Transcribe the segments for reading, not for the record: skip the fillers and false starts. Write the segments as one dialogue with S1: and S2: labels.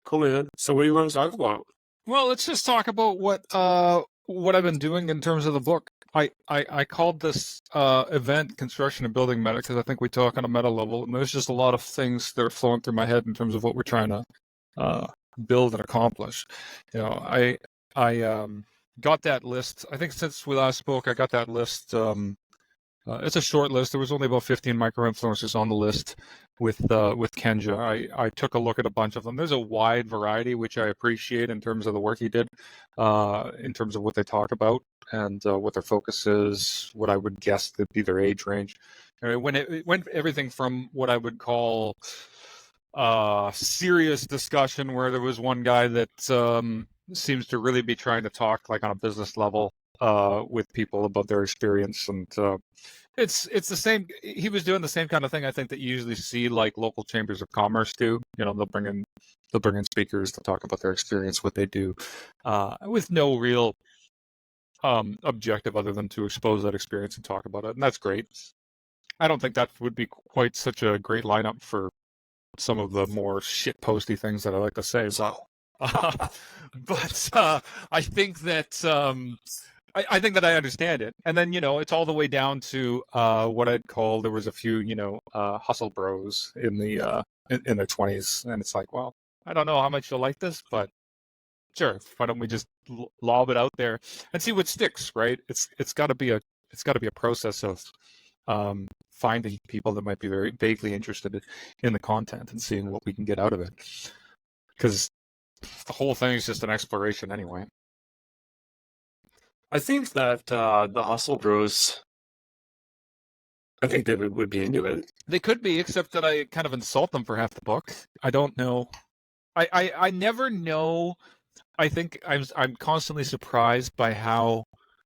S1: Cool, man. So what do you want to talk about?
S2: Well, let's just talk about what I've been doing in terms of the book. I called this event construction and building meta because I think we talk on a meta level, and there's just a lot of things that are flowing through my head in terms of what we're trying to uh, build and accomplish. I got that list. I think since we last spoke, I got that list. It's a short list. There was only about 15 micro influencers on the list with Kenja. I took a look at a bunch of them. There's a wide variety, which I appreciate in terms of the work he did, in terms of what they talk about and what their focus is. What I would guess would be their age range. When it went everything from what I would call serious discussion, where there was one guy that seems to really be trying to talk like on a business level with people about their experience, and it's the same. He was doing the same kind of thing I think that you usually see like local chambers of commerce do. They'll bring in speakers to talk about their experience, what they do, with no real objective other than to expose that experience and talk about it, and that's great. I don't think that would be quite such a great lineup for some of the more shit posty things that I like to say. So, but I think that I think that I understand it. And then it's all the way down to what I'd call, there was a few hustle bros in the in their 20s, and it's like, well, I don't know how much you'll like this, but sure, why don't we just lob it out there and see what sticks, right? It's got to be a process of finding people that might be very vaguely interested in the content and seeing what we can get out of it. Because the whole thing is just an exploration anyway.
S1: I think that the Hustle Bros, I think they would be into it.
S2: They could be, except that I kind of insult them for half the book. I don't know. I never know. I think I'm constantly surprised by how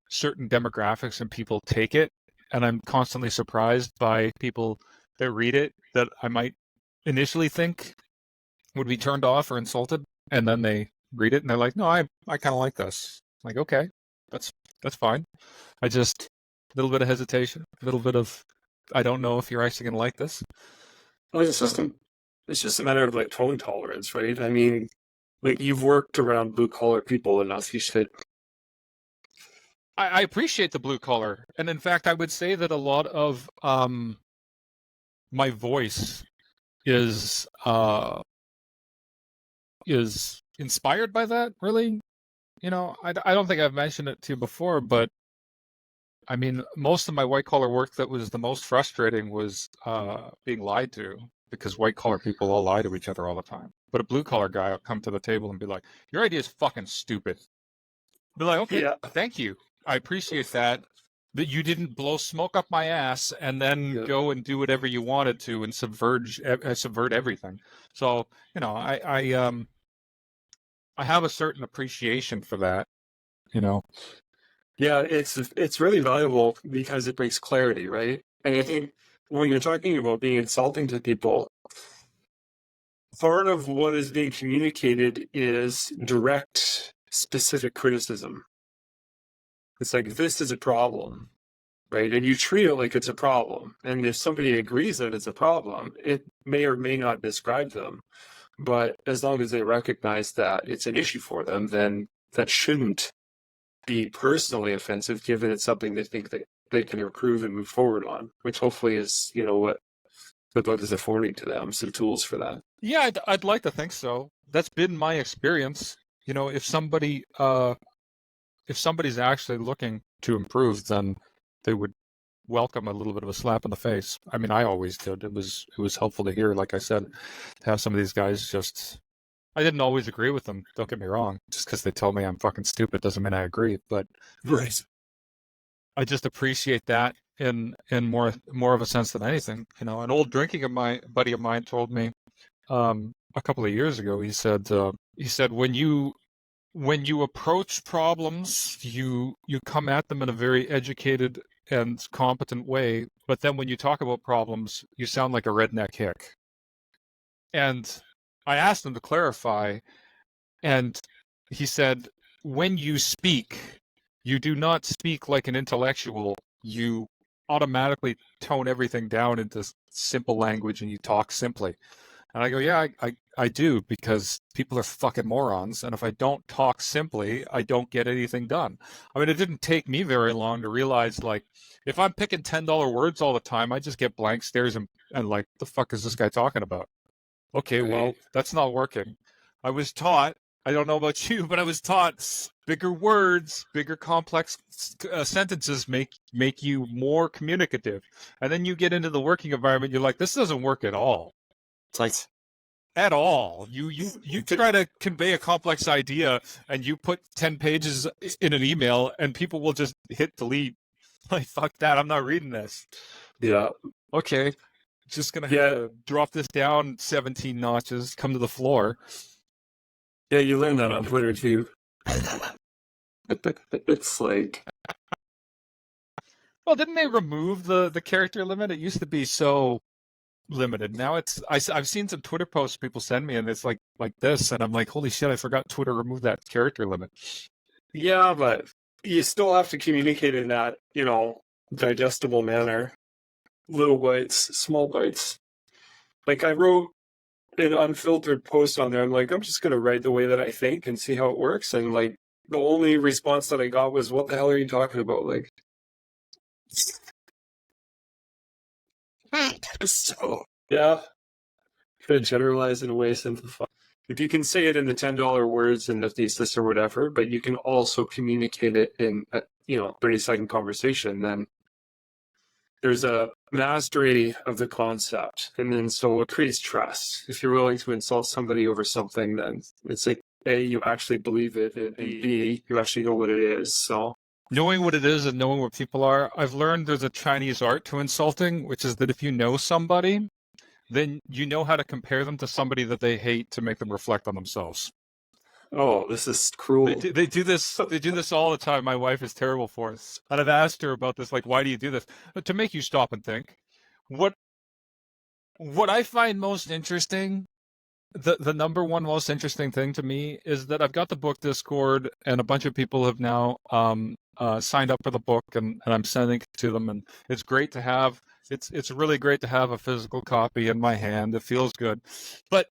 S2: certain demographics and people take it, and I'm constantly surprised by people that read it that I might initially think would be turned off or insulted, and then they read it and they're like, "No, I kind of like this." I'm like, okay, that's fine. I just a little bit of hesitation, a little bit of I don't know if you're actually going to like this.
S1: Well, it's just a matter of like tone tolerance, right? I mean, like you've worked around blue collar people enough. You should.
S2: I appreciate the blue collar, and in fact, I would say that a lot of my voice is inspired by that. Really, I don't think I've mentioned it to you before, but I mean, most of my white collar work that was the most frustrating was being lied to, because white collar people all lie to each other all the time. But a blue collar guy will come to the table and be like, "Your idea is fucking stupid." Be like, "Okay,
S1: Yeah.
S2: thank you. I appreciate that. That you didn't blow smoke up my ass and then go and do whatever you wanted to and subvert everything." So I have a certain appreciation for that.
S1: Yeah, it's really valuable because it brings clarity, right? And I think when you're talking about being insulting to people, part of what is being communicated is direct, specific criticism. It's like, this is a problem, right? And you treat it like it's a problem. And if somebody agrees that it's a problem, it may or may not describe them. But as long as they recognize that it's an issue for them, then that shouldn't be personally offensive, given it's something they think that they can improve and move forward on, which hopefully is, what the book is affording to them, some tools for that.
S2: Yeah, I'd like to think so. That's been my experience. If somebody's actually looking to improve, then they would welcome a little bit of a slap in the face. I mean, I always did. It was helpful to hear, like I said, to have some of these guys just. I didn't always agree with them. Don't get me wrong. Just because they tell me I'm fucking stupid doesn't mean I agree. But
S1: Right.
S2: I just appreciate that in more of a sense than anything. An old drinking buddy of mine told me a couple of years ago. He said when you approach problems, you come at them in a very educated and competent way, but then when you talk about problems, you sound like a redneck hick. And I asked him to clarify, and he said, when you speak, you do not speak like an intellectual. You automatically tone everything down into simple language and you talk simply. And I go, yeah, I do, because people are fucking morons. And if I don't talk simply, I don't get anything done. I mean, it didn't take me very long to realize, like, if I'm picking $10 words all the time, I just get blank stares and like, the fuck is this guy talking about? Okay, well, that's not working. I was taught, I don't know about you, but I was taught bigger words, bigger complex sentences make you more communicative. And then you get into the working environment, you're like, this doesn't work at all.
S1: It's like,
S2: At all. You try to convey a complex idea and you put 10 pages in an email and people will just hit delete. Like, fuck that, I'm not reading this.
S1: yeah.
S2: Okay, just gonna have to drop this down 17 notches, come to the floor.
S1: Yeah, you learn that on Twitter too. It's like,
S2: Well, didn't they remove the character limit? It used to be so limited. Now it's I've seen some Twitter posts people send me, and it's like this, and I'm like, holy shit, I forgot Twitter removed that character limit.
S1: yeah, but you still have to communicate in that, digestible manner. Little bites, small bites. Like, I wrote an unfiltered post on there. I'm like, I'm just going to write the way that I think and see how it works. And, like, the only response that I got was, what the hell are you talking about? Like, so, yeah. Could generalize in a way, simplify. If you can say it in the $10 words in the thesis or whatever, but you can also communicate it in a 30-second conversation, then there's a mastery of the concept. And then so it creates trust. If you're willing to insult somebody over something, then it's like, A, you actually believe it, and B, you actually know what it is. So
S2: knowing what it is and knowing what people are, I've learned there's a Chinese art to insulting, which is that if you know somebody, then you know how to compare them to somebody that they hate to make them reflect on themselves.
S1: oh, this is cruel.
S2: They do this. They do this all the time. My wife is terrible for it, and I've asked her about this. Like, why do you do this? To make you stop and think. What I find most interesting, the number one most interesting thing to me, is that I've got the book Discord, and a bunch of people have now signed up for the book, and I'm sending it to them, and it's great to have. It's really great to have a physical copy in my hand. It feels good, but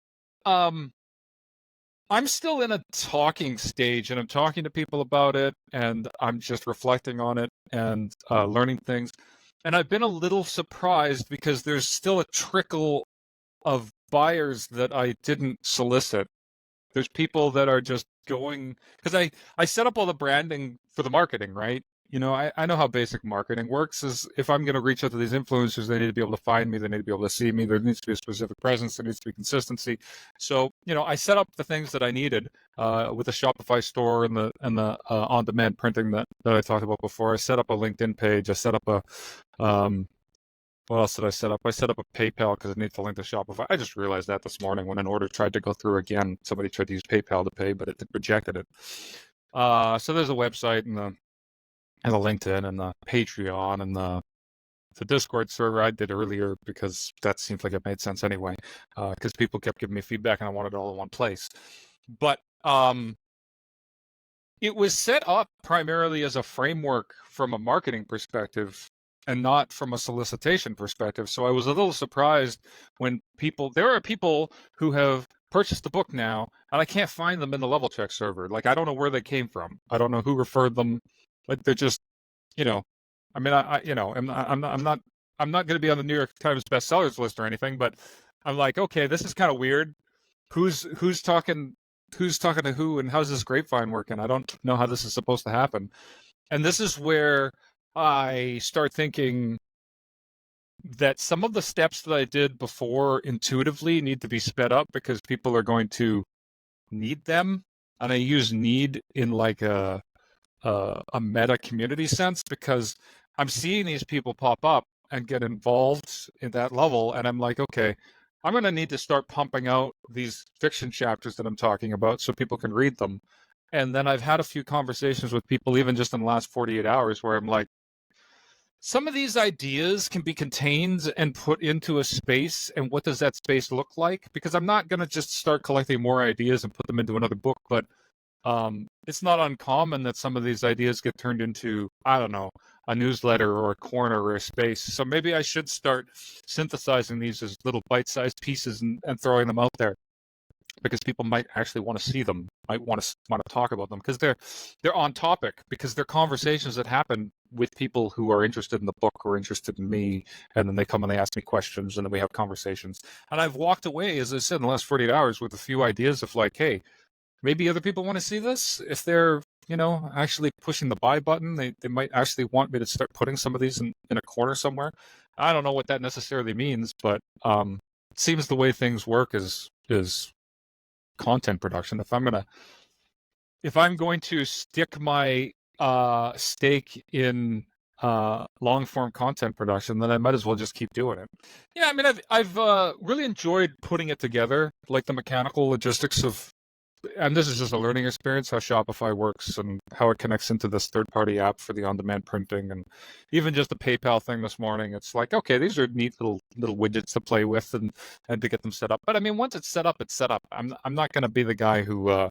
S2: I'm still in a talking stage, and I'm talking to people about it, and I'm just reflecting on it and learning things. And I've been a little surprised because there's still a trickle of buyers that I didn't solicit. There's people that are just going, because I set up all the branding for the marketing, right? I know how basic marketing works. Is if I'm going to reach out to these influencers, they need to be able to find me. They need to be able to see me. There needs to be a specific presence. There needs to be consistency. So, I set up the things that I needed with the Shopify store and the on-demand printing that I talked about before. I set up a LinkedIn page. I set up a what else did I set up? I set up a PayPal because I need to link to Shopify. I just realized that this morning when an order tried to go through again. Somebody tried to use PayPal to pay, but it rejected it. So there's a website and the LinkedIn and the Patreon and the Discord server I did earlier because that seemed like it made sense anyway. Because people kept giving me feedback and I wanted it all in one place. But it was set up primarily as a framework from a marketing perspective and not from a solicitation perspective. So I was a little surprised when there are people who have purchased the book now, and I can't find them in the Level Check server. Like, I don't know where they came from. I don't know who referred them. Like, they're just, I mean, I'm not going to be on the New York Times bestsellers list or anything, but I'm like, okay, this is kind of weird. Who's talking to who, and how's this grapevine working? I don't know how this is supposed to happen. And this is where I start thinking that some of the steps that I did before intuitively need to be sped up because people are going to need them. And I use need in like a meta community sense because I'm seeing these people pop up and get involved in that level. And I'm like, okay, I'm going to need to start pumping out these fiction chapters that I'm talking about so people can read them. And then I've had a few conversations with people, even just in the last 48 hours, where I'm like, some of these ideas can be contained and put into a space. And what does that space look like? Because I'm not going to just start collecting more ideas and put them into another book, but it's not uncommon that some of these ideas get turned into, I don't know, a newsletter or a corner or a space. So maybe I should start synthesizing these as little bite-sized pieces and throwing them out there, because people might actually want to see them, might want to talk about them, because they're on topic, because they're conversations that happen with people who are interested in the book or interested in me, and then they come and they ask me questions, and then we have conversations. And I've walked away, as I said, in the last 48 hours with a few ideas of like, hey, maybe other people want to see this. If they're, actually pushing the buy button, they might actually want me to start putting some of these in a corner somewhere. I don't know what that necessarily means, but it seems the way things work is content production. If I'm going to stick my stake in long form content production, then I might as well just keep doing it. Yeah, I mean, I've really enjoyed putting it together, like the mechanical logistics of, and this is just a learning experience, how Shopify works and how it connects into this third-party app for the on-demand printing, and even just the PayPal thing this morning. It's like, okay, these are neat little widgets to play with and to get them set up. But I mean, once it's set up, it's set up. I'm not going to be the guy who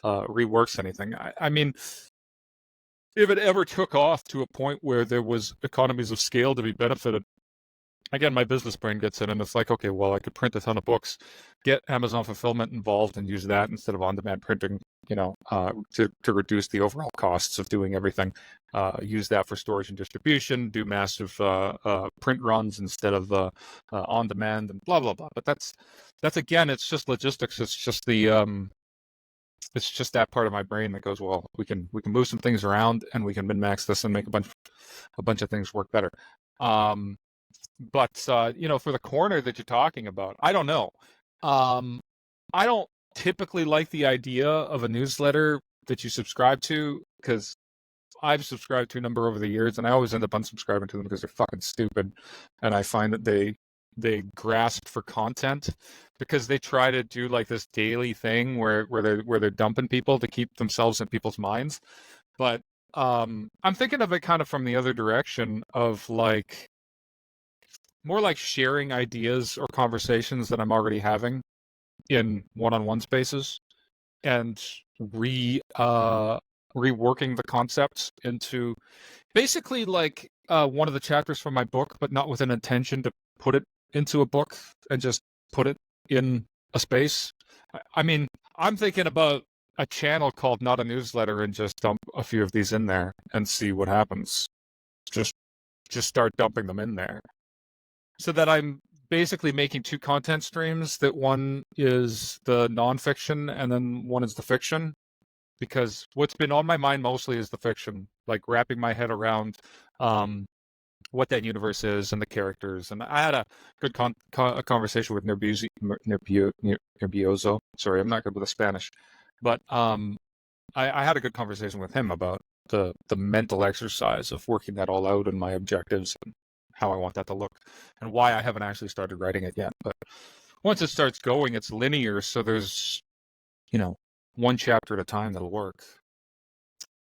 S2: reworks anything. I mean, if it ever took off to a point where there was economies of scale to be benefited, again, my business brain gets in, and it's like, okay, well, I could print a ton of books, get Amazon fulfillment involved, and use that instead of on-demand printing, to reduce the overall costs of doing everything. Use that for storage and distribution, do massive print runs instead of on-demand, and blah blah blah. But that's again, it's just logistics. It's just it's just that part of my brain that goes, well, we can move some things around, and we can min-max this and make a bunch of things work better. But for the corner that you're talking about, I don't know. I don't typically like the idea of a newsletter that you subscribe to, because I've subscribed to a number over the years, and I always end up unsubscribing to them because they're fucking stupid. And I find that they grasp for content, because they try to do like this daily thing where they're dumping people to keep themselves in people's minds. But I'm thinking of it kind of from the other direction of like, more like sharing ideas or conversations that I'm already having in one-on-one spaces, and reworking the concepts into basically like one of the chapters from my book, but not with an intention to put it into a book, and just put it in a space. I mean, I'm thinking about a channel called Not a Newsletter, and just dump a few of these in there and see what happens. Just start dumping them in there, so that I'm basically making two content streams, that one is the nonfiction and then one is the fiction. Because what's been on my mind mostly is the fiction, like wrapping my head around what that universe is and the characters. And I had a good conversation with Nervioso. Sorry, I'm not good with the Spanish. But I had a good conversation with him about the mental exercise of working that all out, and my objectives, and how I want that to look, and why I haven't actually started writing it yet. But once it starts going, it's linear, so there's, one chapter at a time that'll work.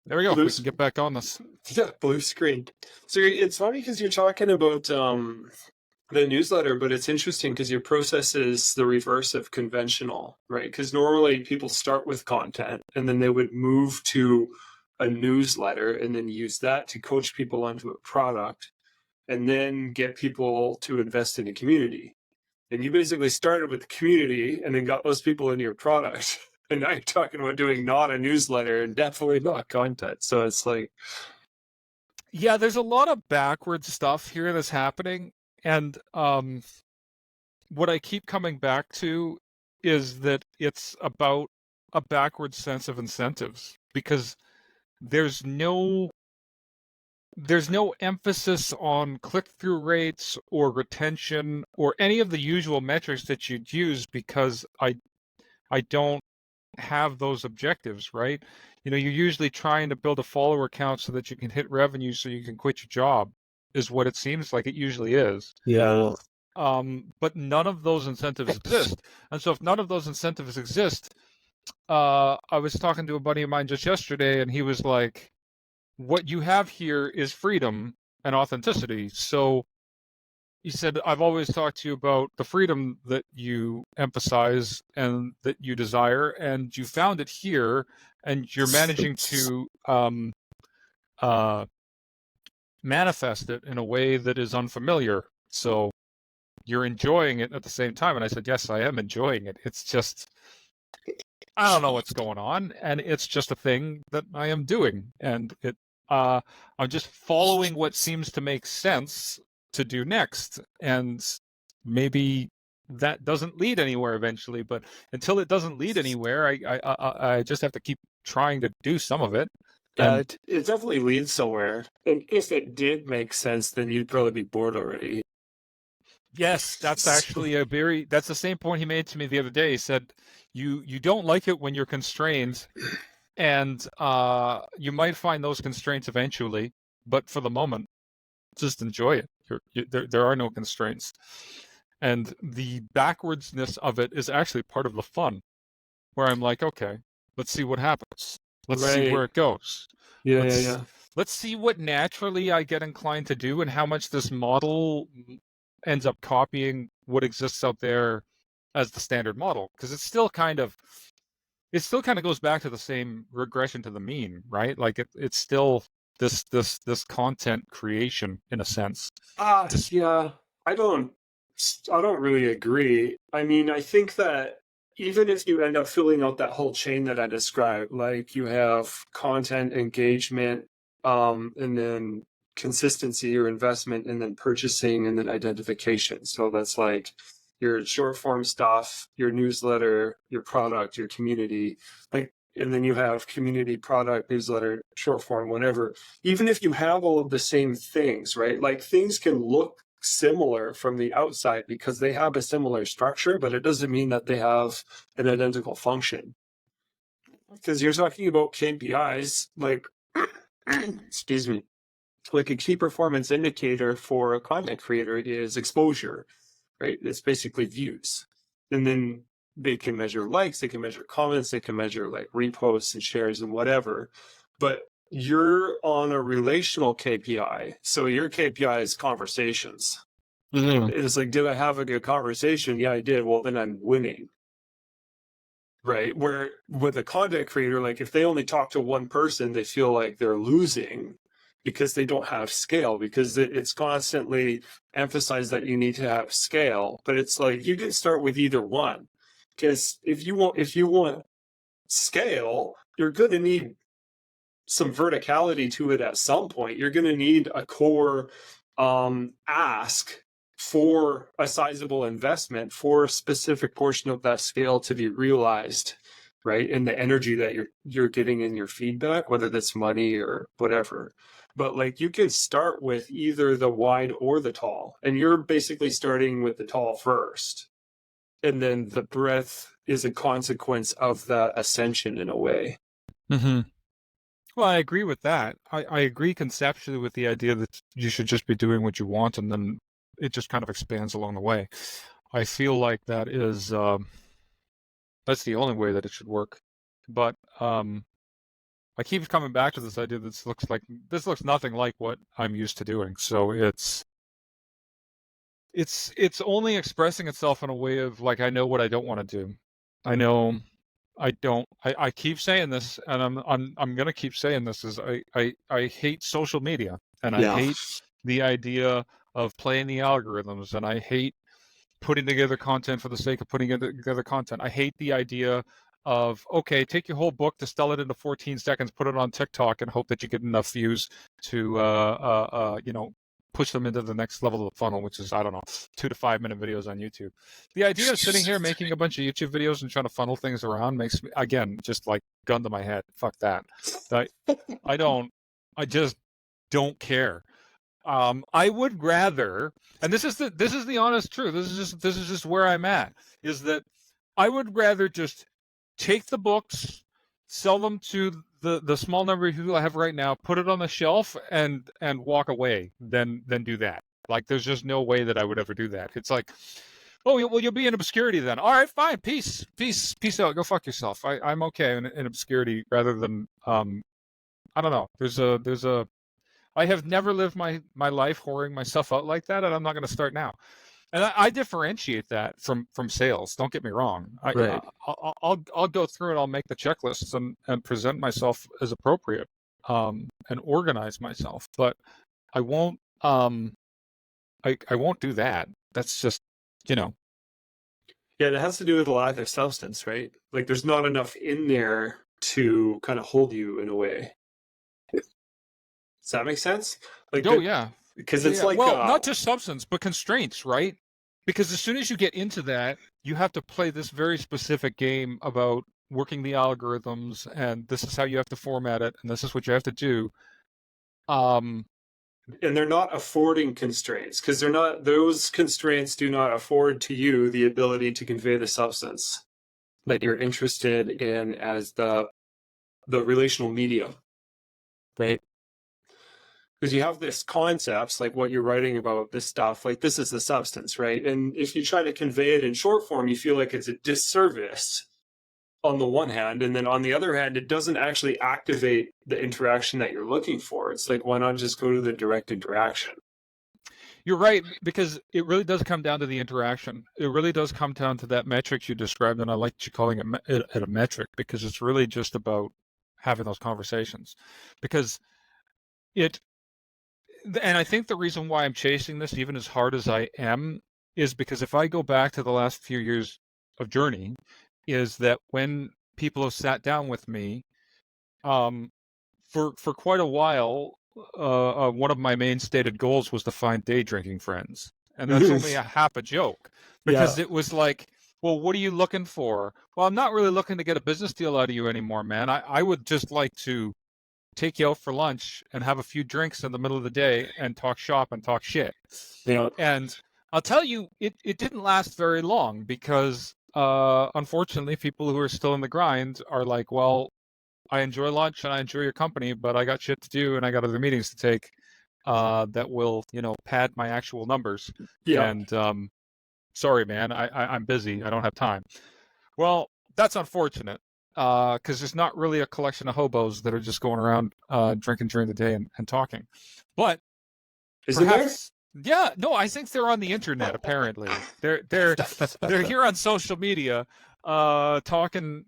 S2: There we go. We can get back on this.
S1: Yeah, blue screen. So it's funny because you're talking about the newsletter, but it's interesting because your process is the reverse of conventional, right? Because normally people start with content, and then they would move to a newsletter, and then use that to coach people onto a product, and then get people to invest in a community. And you basically started with the community and then got those people into your product. And now you're talking about doing not a newsletter and definitely not content. So it's like,
S2: yeah, there's a lot of backwards stuff here that's happening. And what I keep coming back to is that it's about a backward sense of incentives, because there's no emphasis on click-through rates or retention or any of the usual metrics that you'd use, because I don't have those objectives, right? You're usually trying to build a follower count so that you can hit revenue so you can quit your job, is what it seems like it usually is.
S1: yeah.
S2: But none of those incentives exist. And so if none of those incentives exist, I was talking to a buddy of mine just yesterday, and he was like, what you have here is freedom and authenticity. So you said, I've always talked to you about the freedom that you emphasize and that you desire, and you found it here, and you're managing to uh, manifest it in a way that is unfamiliar. So you're enjoying it at the same time. And I said, yes, I am enjoying it. It's just, I don't know what's going on, and it's just a thing that I am doing, and I'm just following what seems to make sense to do next, and maybe that doesn't lead anywhere eventually. But until it doesn't lead anywhere, I just have to keep trying to do some of it.
S1: Yeah,
S2: And
S1: it definitely leads somewhere. And if it did make sense, then you'd probably be bored already.
S2: yes, that's actually that's the same point he made to me the other day. He said, you don't like it when you're constrained, and you might find those constraints eventually, but for the moment, just enjoy it. There are no constraints, and the backwardsness of it is actually part of the fun. Where I'm like, okay, let's see what happens. Let's see where
S1: Right.
S2: it goes.
S1: Yeah, yeah,
S2: Let's
S1: yeah.
S2: let's see what naturally I get inclined to do, and how much this model ends up copying what exists out there as the standard model, because it still kind of goes back to the same regression to the mean, right? Like it's still this content creation in a sense.
S1: Yeah. I don't I don't really agree. I mean, I think that even if you end up filling out that whole chain that I described, like you have content, engagement, and then consistency or investment, and then purchasing, and then identification. So that's like your short form stuff, your newsletter, your product, your community, like, and then you have community, product, newsletter, short form, whatever. Even if you have all of the same things, right? Like things can look similar from the outside because they have a similar structure, but it doesn't mean that they have an identical function. Because you're talking about KPIs, like, excuse me, like a key performance indicator for a content creator is exposure, right? It's basically views. And then they can measure likes, they can measure comments, they can measure like reposts and shares and whatever. But you're on a relational KPI. So your KPI is conversations.
S2: Mm-hmm.
S1: It's like, did I have a good conversation? Yeah, I did. Well, then I'm winning. Right. Where with a content creator, like if they only talk to one person, they feel like they're losing because they don't have scale, because it's constantly emphasized that you need to have scale. But it's like you can start with either one. Because if you want scale, you're gonna need some verticality to it at some point. You're gonna need a core ask for a sizable investment for a specific portion of that scale to be realized, right? And the energy that you're getting in your feedback, whether that's money or whatever. But like you can start with either the wide or the tall, and you're basically starting with the tall first, and then the breadth is a consequence of that ascension in a way.
S2: Mm-hmm. Well, I agree with that. I agree conceptually with the idea that you should just be doing what you want, and then it just kind of expands along the way. I feel like that's the only way that it should work. But I keep coming back to this idea that this looks nothing like what I'm used to doing. So it's only expressing itself in a way of like, I know what I don't want to do. I know I don't. I keep saying this, and I'm gonna keep saying this. Is I hate social media, and I
S1: Yeah.
S2: hate the idea of playing the algorithms, and I hate putting together content for the sake of putting together content. I hate the idea of, okay, take your whole book, distill it into 14 seconds, put it on TikTok, and hope that you get enough views to push them into the next level of the funnel, which is, I don't know, 2 to 5 minute videos on YouTube. The idea of sitting here making a bunch of YouTube videos and trying to funnel things around makes me, again, just like gun to my head. Fuck that. I just don't care. I would rather, and this is the honest truth. This is just where I'm at. Is that I would rather just take the books, sell them to the small number of people I have right now, put it on the shelf, and walk away than do that. Like, there's just no way that I would ever do that. It's like, oh, well, you'll be in obscurity then. All right, fine, peace out. Go fuck yourself. I'm okay in obscurity rather than I don't know. There's a I have never lived my life whoring myself out like that, and I'm not going to start now. And I differentiate that from sales. Don't get me wrong.
S1: Right.
S2: I'll go through and I'll make the checklists and present myself as appropriate, and organize myself. But I won't I won't do that. That's just, you know.
S1: Yeah, it has to do with a lack of substance, right? Like there's not enough in there to kind of hold you in a way. Does that make sense? Like
S2: Oh
S1: that,
S2: yeah.
S1: because
S2: Yeah,
S1: it's
S2: yeah.
S1: like
S2: Well, not just substance, but constraints, right? Because as soon as you get into that, you have to play this very specific game about working the algorithms, and this is how you have to format it, and this is what you have to do. Um,
S1: and they're not affording constraints because they're not, those constraints do not afford to you the ability to convey the substance that you're interested in as the relational medium, right? Because you have this concepts like what you're writing about, this stuff, like this is the substance, right? And if you try to convey it in short form, you feel like it's a disservice on the one hand, and then on the other hand, it doesn't actually activate the interaction that you're looking for. It's like, why not just go to the direct interaction?
S2: you're right, because it really does come down to the interaction. It really does come down to that metrics you described, and I like you calling it a metric, because it's really just about having those conversations. Because it, and I think the reason why I'm chasing this even as hard as I am is because if I go back to the last few years of journey, is that when people have sat down with me, um, for quite a while, one of my main stated goals was to find day drinking friends, and that's only a half a joke,
S1: Yeah.
S2: because it was like, well, what are you looking for? Well, I'm not really looking to get a business deal out of you anymore, man. I would just like to take you out for lunch and have a few drinks in the middle of the day and talk shop and talk shit.
S1: Yeah.
S2: And I'll tell you, it didn't last very long, because unfortunately, people who are still in the grind are like, well, I enjoy lunch and I enjoy your company, but I got shit to do and I got other meetings to take, that will, pad my actual numbers.
S1: Yeah.
S2: And sorry, man, I'm busy. I don't have time. Well, that's unfortunate, because there's not really a collection of hobos that are just going around drinking during the day and talking. But
S1: Isn't there?
S2: perhaps, yeah, no, I think they're on the internet. Apparently, they're here on social media, talking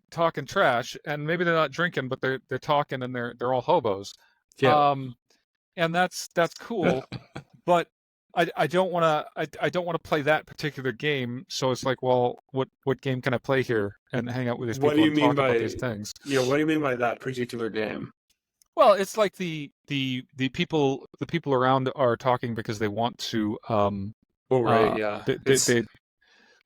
S2: trash, and maybe they're not drinking, but they're talking, and they're all hobos.
S1: Yeah.
S2: Um, and that's cool, but I don't want to I don't want to play that particular game. So it's like, well, what game can I play here and hang out with these
S1: What do
S2: people
S1: you
S2: and
S1: mean
S2: talk about
S1: by,
S2: these things?
S1: what do you mean by that particular game?
S2: Well, it's like the people around are talking because they want to,
S1: Oh, right. Yeah.
S2: they
S1: It's
S2: they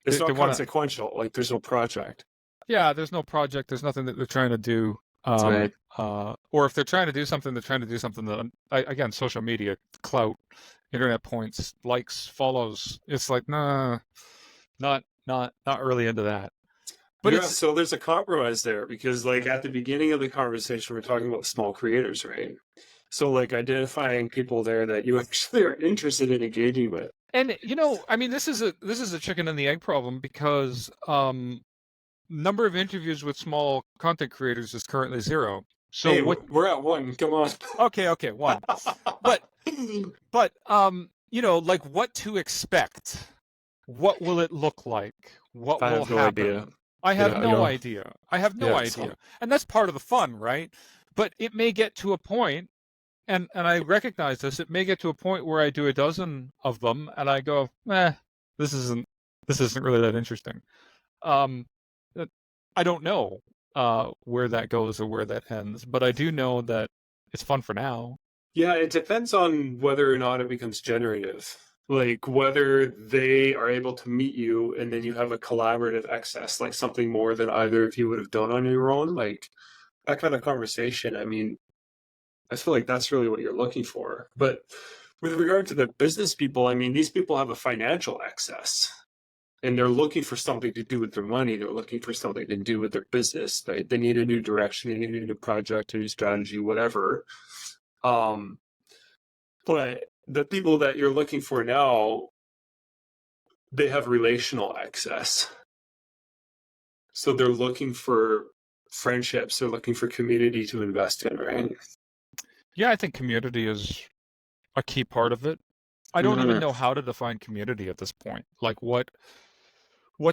S1: not
S2: want to,
S1: consequential. Like there's no project.
S2: yeah, there's no project, there's nothing that they're trying to do,
S1: Right.
S2: or if they're trying to do something, they're trying to do something that, again, social media, clout, internet points, likes, follows. It's like, nah, not really into that. But
S1: Yeah,
S2: it's,
S1: so there's a compromise there because, like, at the beginning of the conversation, we're talking about small creators, right? So, like, identifying people there that you actually are interested in engaging with.
S2: and I mean, this is a chicken and the egg problem, because number of interviews with small content creators is currently 0. So
S1: Hey,
S2: what?
S1: we're at one. Come on.
S2: Okay, 1. But like, what to expect? What will it look like? What
S1: I
S2: will
S1: have no
S2: happen?
S1: idea.
S2: I have
S1: Yeah,
S2: no idea. I have no
S1: yeah,
S2: idea. And that's part of the fun, right? But it may get to a point, and I recognize this, it may get to a point where I do a dozen of them and I go, this isn't really that interesting. Um, I don't know where that goes or where that ends, but I do know that it's fun for now.
S1: Yeah, it depends on whether or not it becomes generative. Like whether they are able to meet you and then you have a collaborative excess, like something more than either of you would have done on your own. Like that kind of conversation. I mean, I feel like that's really what you're looking for. But with regard to the business people, I mean, these people have a financial excess and they're looking for something to do with their money. They're looking for something to do with their business. They need a new direction, they need a new project, a new strategy, whatever. Um, but the people that you're looking for now, they have relational access. So they're looking for friendships, they're looking for community to invest in, right?
S2: Yeah, I think community is a key part of it. I don't even know how to define community at this point. Like what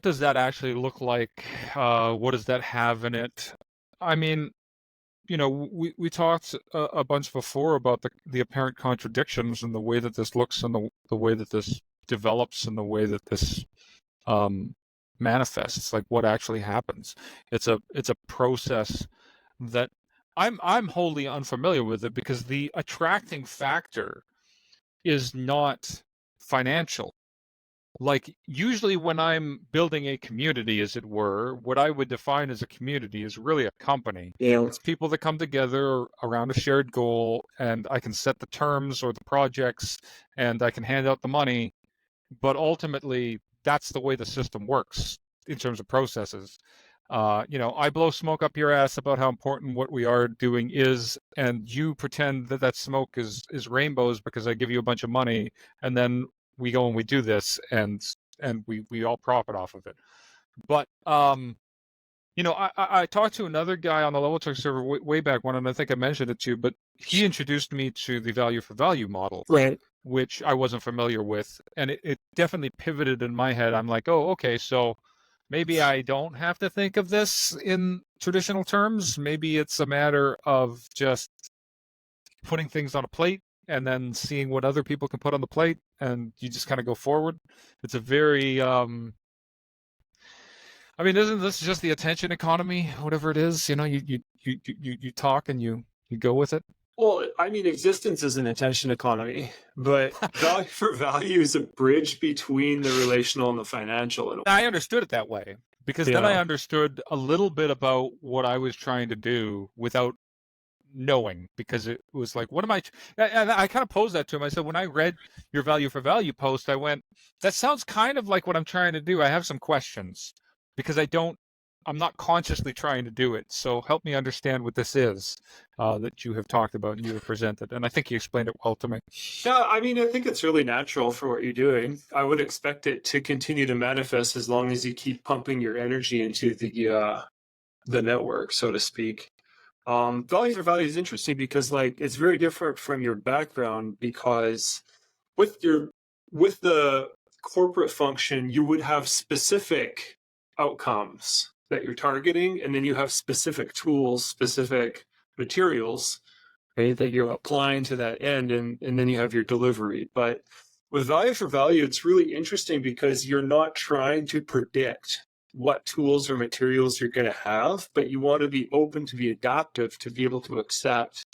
S2: does that actually look like? What does that have in it? I mean, we talked a bunch before about the apparent contradictions in the way that this looks and the way that this develops and the way that this manifests. Like what actually happens. It's a process that I'm wholly unfamiliar with it, because the attracting factor is not financial. Like usually when I'm building a community, as it were, what I would define as a community is really a company.
S1: Yeah.
S2: It's people that come together around a shared goal, and I can set the terms or the projects, and I can hand out the money. But ultimately, that's the way the system works in terms of processes. I blow smoke up your ass about how important what we are doing is, and you pretend that smoke is rainbows because I give you a bunch of money, and then we go and we do this, and we all profit off of it. But I talked to another guy on the Level Check server way back when, and I think I mentioned it to you, but he introduced me to the value for value model,
S1: Right.
S2: which I wasn't familiar with, and it definitely pivoted in my head. I'm like, oh, okay, so maybe I don't have to think of this in traditional terms. Maybe it's a matter of just putting things on a plate and then seeing what other people can put on the plate, and you just kind of go forward. It's a very I mean, isn't this just the attention economy? Whatever it is, you talk and you go with it.
S1: Well, I mean, existence is an attention economy, but value for value is a bridge between the relational and the financial.
S2: I understood it that way, because then I
S1: Yeah.
S2: understood a little bit about what I was trying to do without knowing, because it was like, what am I? And I kind of posed that to him. I said, when I read your value for value post, I went, that sounds kind of like what I'm trying to do. I have some questions because I'm not consciously trying to do it. So help me understand what this is that you have talked about and you have presented. And I think you explained it well to me.
S1: Yeah, I mean, I think it's really natural for what you're doing. I would expect it to continue to manifest as long as you keep pumping your energy into the network, so to speak. Value for value is interesting because, like, it's very different from your background, because with the corporate function, you would have specific outcomes that you're targeting, and then you have specific tools, specific materials, right, that you're applying to that end, and then you have your delivery. But with value for value, it's really interesting because you're not trying to predict what tools or materials you're going to have, but you want to be open to be adaptive, to be able to accept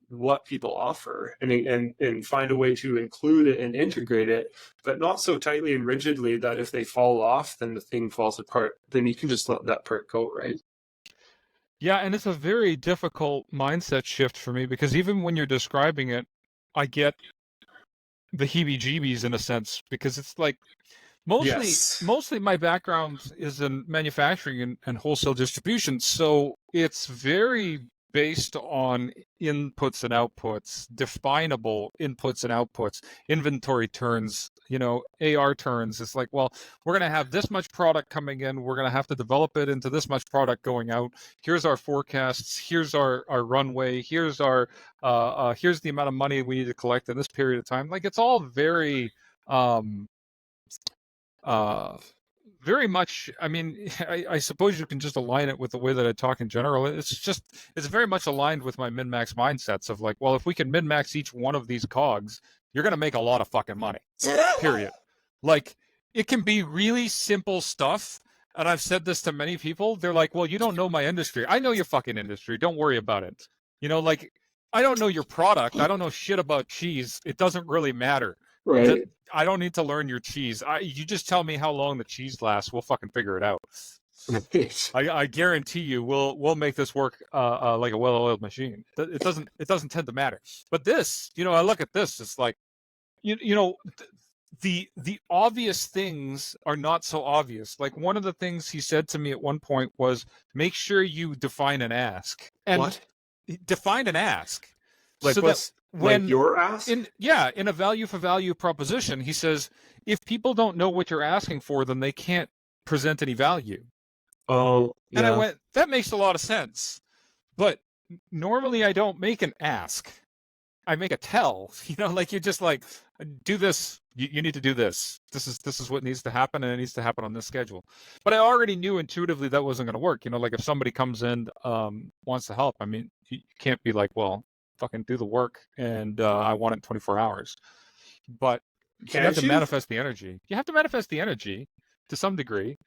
S1: what people offer, and find a way to include it and integrate it, but not so tightly and rigidly that if they fall off, then the thing falls apart. Then you can just let that part go, right?
S2: Yeah, and it's a very difficult mindset shift for me, because even when you're describing it, I get the heebie-jeebies in a sense, because it's like mostly my background is in manufacturing and wholesale distribution, so it's very based on inputs and outputs, definable inputs and outputs, inventory turns, AR turns. It's like, well, we're going to have this much product coming in, we're going to have to develop it into this much product going out. Here's our forecasts, here's our runway, here's the amount of money we need to collect in this period of time. Like, it's all very very much, I mean, I suppose you can just align it with the way that I talk in general. It's very much aligned with my min-max mindsets of like, well, if we can min-max each one of these cogs, you're going to make a lot of fucking money, period. Like, it can be really simple stuff. And I've said this to many people. They're like, well, you don't know my industry. I know your fucking industry. Don't worry about it. Like, I don't know your product. I don't know shit about cheese. It doesn't really matter.
S1: Right.
S2: I don't need to learn your cheese. You just tell me how long the cheese lasts. We'll fucking figure it out. I guarantee you, we'll make this work like a well-oiled machine. It doesn't tend to matter. But this, I look at this. It's like, the obvious things are not so obvious. Like, one of the things he said to me at one point was, make sure you define an ask. And
S1: what?
S2: Define an ask.
S1: Like,
S2: so
S1: what's when like your ask?
S2: In a value for value proposition, he says, if people don't know what you're asking for, then they can't present any value.
S1: Oh, yeah.
S2: And I went, that makes a lot of sense. But normally I don't make an ask. I make a tell, like you just like do this. You need to do this. This is what needs to happen, and it needs to happen on this schedule. But I already knew intuitively that wasn't going to work. Like if somebody comes in, wants to help, I mean, you can't be like, well, fucking do the work, and I want it in 24 hours. But you have
S1: Can't
S2: to
S1: you?
S2: manifest the energy. You have to manifest the energy to some degree.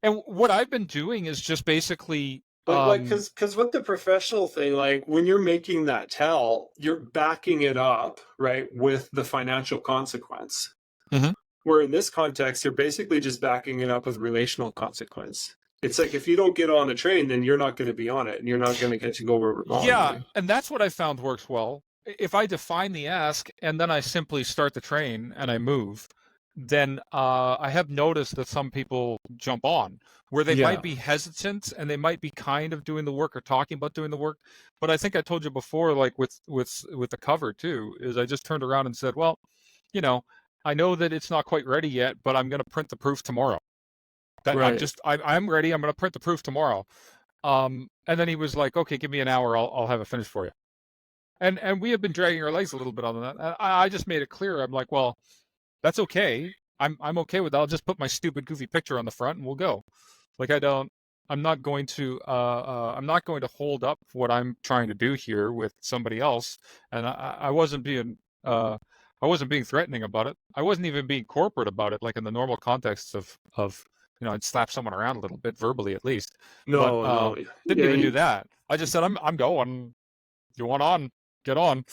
S2: And what I've been doing is just basically,
S1: Because with the professional thing, like when you're making that tell, you're backing it up, right, with the financial consequence.
S2: Mhm.
S1: Where in this context, you're basically just backing it up with relational consequence. It's like if you don't get on a train, then you're not going to be on it, and you're not going to get to go where we're going.
S2: Yeah,
S1: Right?
S2: and that's what I found works well. If I define the ask and then I simply start the train and I move, then I have noticed that some people jump on where they
S1: Yeah.
S2: might be hesitant and they might be kind of doing the work or talking about doing the work. But I think I told you before, like with the cover too, is I just turned around and said, well, I know that it's not quite ready yet, but I'm going to print the proof tomorrow. That
S1: Right.
S2: I'm ready. I'm going to print the proof tomorrow. And then he was like, okay, give me an hour. I'll have it finished for you. And we have been dragging our legs a little bit on that. And I just made it clear. I'm like, well, that's okay. I'm okay with that. I'll just put my stupid goofy picture on the front and we'll go. Like I'm not going to hold up what I'm trying to do here with somebody else. And I wasn't being threatening about it. I wasn't even being corporate about it, like in the normal context of I'd slap someone around a little bit verbally at least. But
S1: No.
S2: didn't
S1: Yeah,
S2: even do that. I just said I'm going. You want on? Get on.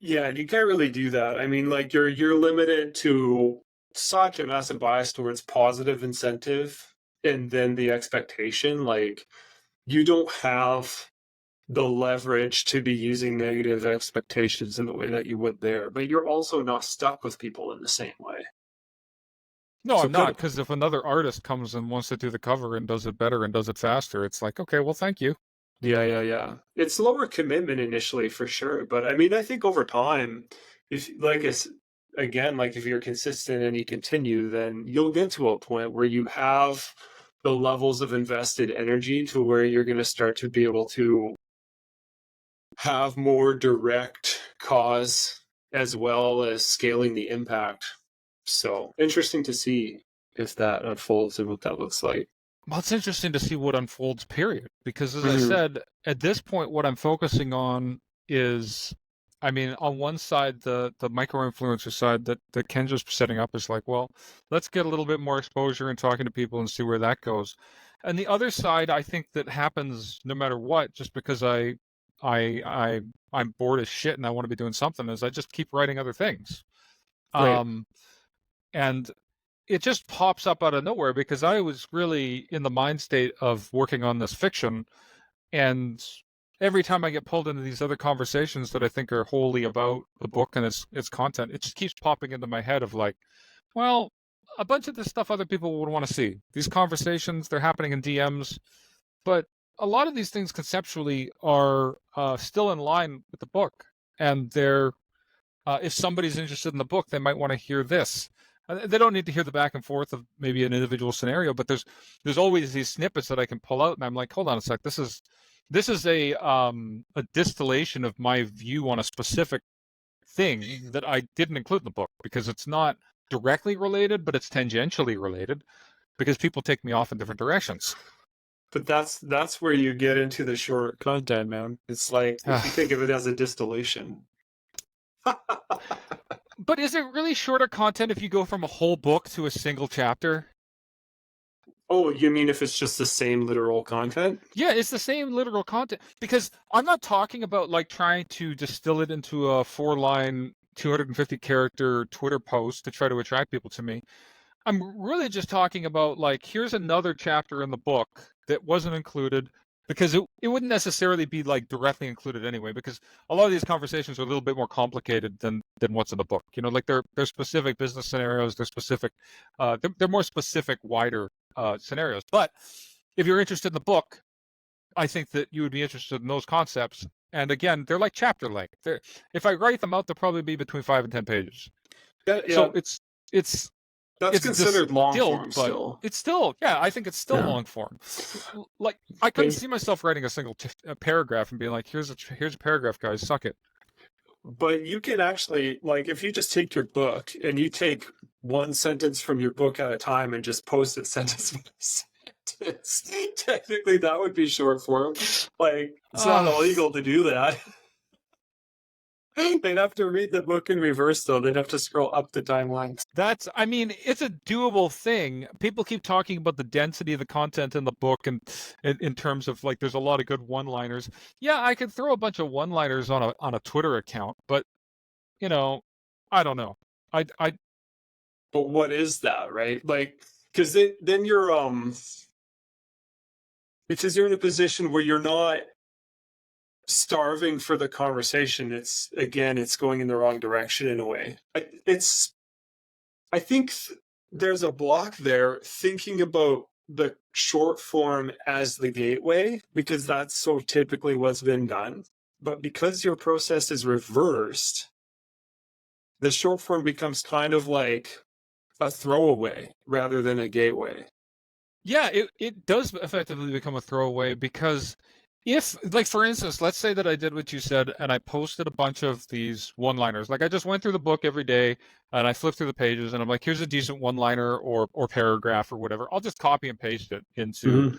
S1: yeah, you can't really do that. I mean, like you're limited to such a massive bias towards positive incentive and then the expectation. Like you don't have the leverage to be using negative expectations in the way that you would there, but you're also not stuck with people in the same way.
S2: No,
S1: So
S2: I'm not,
S1: good.
S2: because if another artist comes and wants to do the cover and does it better and does it faster, it's like, okay, well, thank you.
S1: Yeah. It's lower commitment initially for sure, but I mean, I think over time, if like it's again, like if you're consistent and you continue, then you'll get to a point where you have the levels of invested energy to where you're going to start to be able to have more direct cause as well as scaling the impact. So interesting to see if that unfolds and what that looks like.
S2: Well, it's interesting to see what unfolds, period. Because as I
S1: Mhm.
S2: said, at this point, what I'm focusing on is, I mean, on one side, the micro influencer side that Ken's just setting up is like, well, let's get a little bit more exposure and talking to people and see where that goes. And the other side, I think that happens no matter what, just because I'm bored as shit and I want to be doing something, is I just keep writing other things.
S1: Right.
S2: Um, and it just pops up out of nowhere because I was really in the mind state of working on this fiction, and every time I get pulled into these other conversations that I think are wholly about the book and its content, it just keeps popping into my head of like, well, a bunch of this stuff other people would want to see. These conversations, they're happening in DMs, but a lot of these things conceptually are still in line with the book, and they're if somebody's interested in the book, they might want to hear this. They don't need to hear the back and forth of maybe an individual scenario, but there's always these snippets that I can pull out, and I'm like, hold on a sec, this is a distillation of my view on a specific thing that I didn't include in the book because it's not directly related, but it's tangentially related because people take me off in different directions.
S1: But that's where you get into the short content, man. It's like if you think of it as a distillation.
S2: But is it really shorter content if you go from a whole book to a single chapter?
S1: Oh, you mean if it's just the same literal content?
S2: Yeah, it's the same literal content because I'm not talking about like trying to distill it into a 4-line, 250 character Twitter post to try to attract people to me. I'm really just talking about like, here's another chapter in the book that wasn't included because it wouldn't necessarily be like directly included anyway, because a lot of these conversations are a little bit more complicated than what's in the book. Like they're specific business scenarios, they're specific, they're more specific, wider scenarios. But if you're interested in the book, I think that you would be interested in those concepts. And again, they're like chapter length. If I write them out, they'll probably be between 5 and 10 pages.
S1: Yeah,
S2: So it's
S1: that's considered long
S2: distilled,
S1: form
S2: but
S1: still.
S2: it's still, yeah, I think it's still long form. Like I couldn't
S1: Okay.
S2: see myself writing a single paragraph and being like, here's a paragraph, guys, suck it.
S1: But you can actually, like, if you just take your book and you take one sentence from your book at a time and just post it sentence by sentence, technically that would be short form. Like, it's not illegal to do that. They'd have to read the book in reverse, though. They'd have to scroll up the timeline.
S2: I mean, it's a doable thing. People keep talking about the density of the content in the book, and in terms of like, there's a lot of good one-liners. Yeah, I could throw a bunch of one-liners on a Twitter account, but you know, I don't know. I
S1: But what is that, right? Like, because then you're because you're in a position where you're not starving for the conversation. It's going in the wrong direction in a way. I think there's a block there thinking about the short form as the gateway, because that's so typically what's been done. But because your process is reversed, the short form becomes kind of like a throwaway rather than a gateway.
S2: Yeah, it does effectively become a throwaway, because if, like, for instance, let's say that I did what you said and I posted a bunch of these one-liners. Like, I just went through the book every day and I flipped through the pages and I'm like, here's a decent one-liner or paragraph or whatever. I'll just copy and paste it into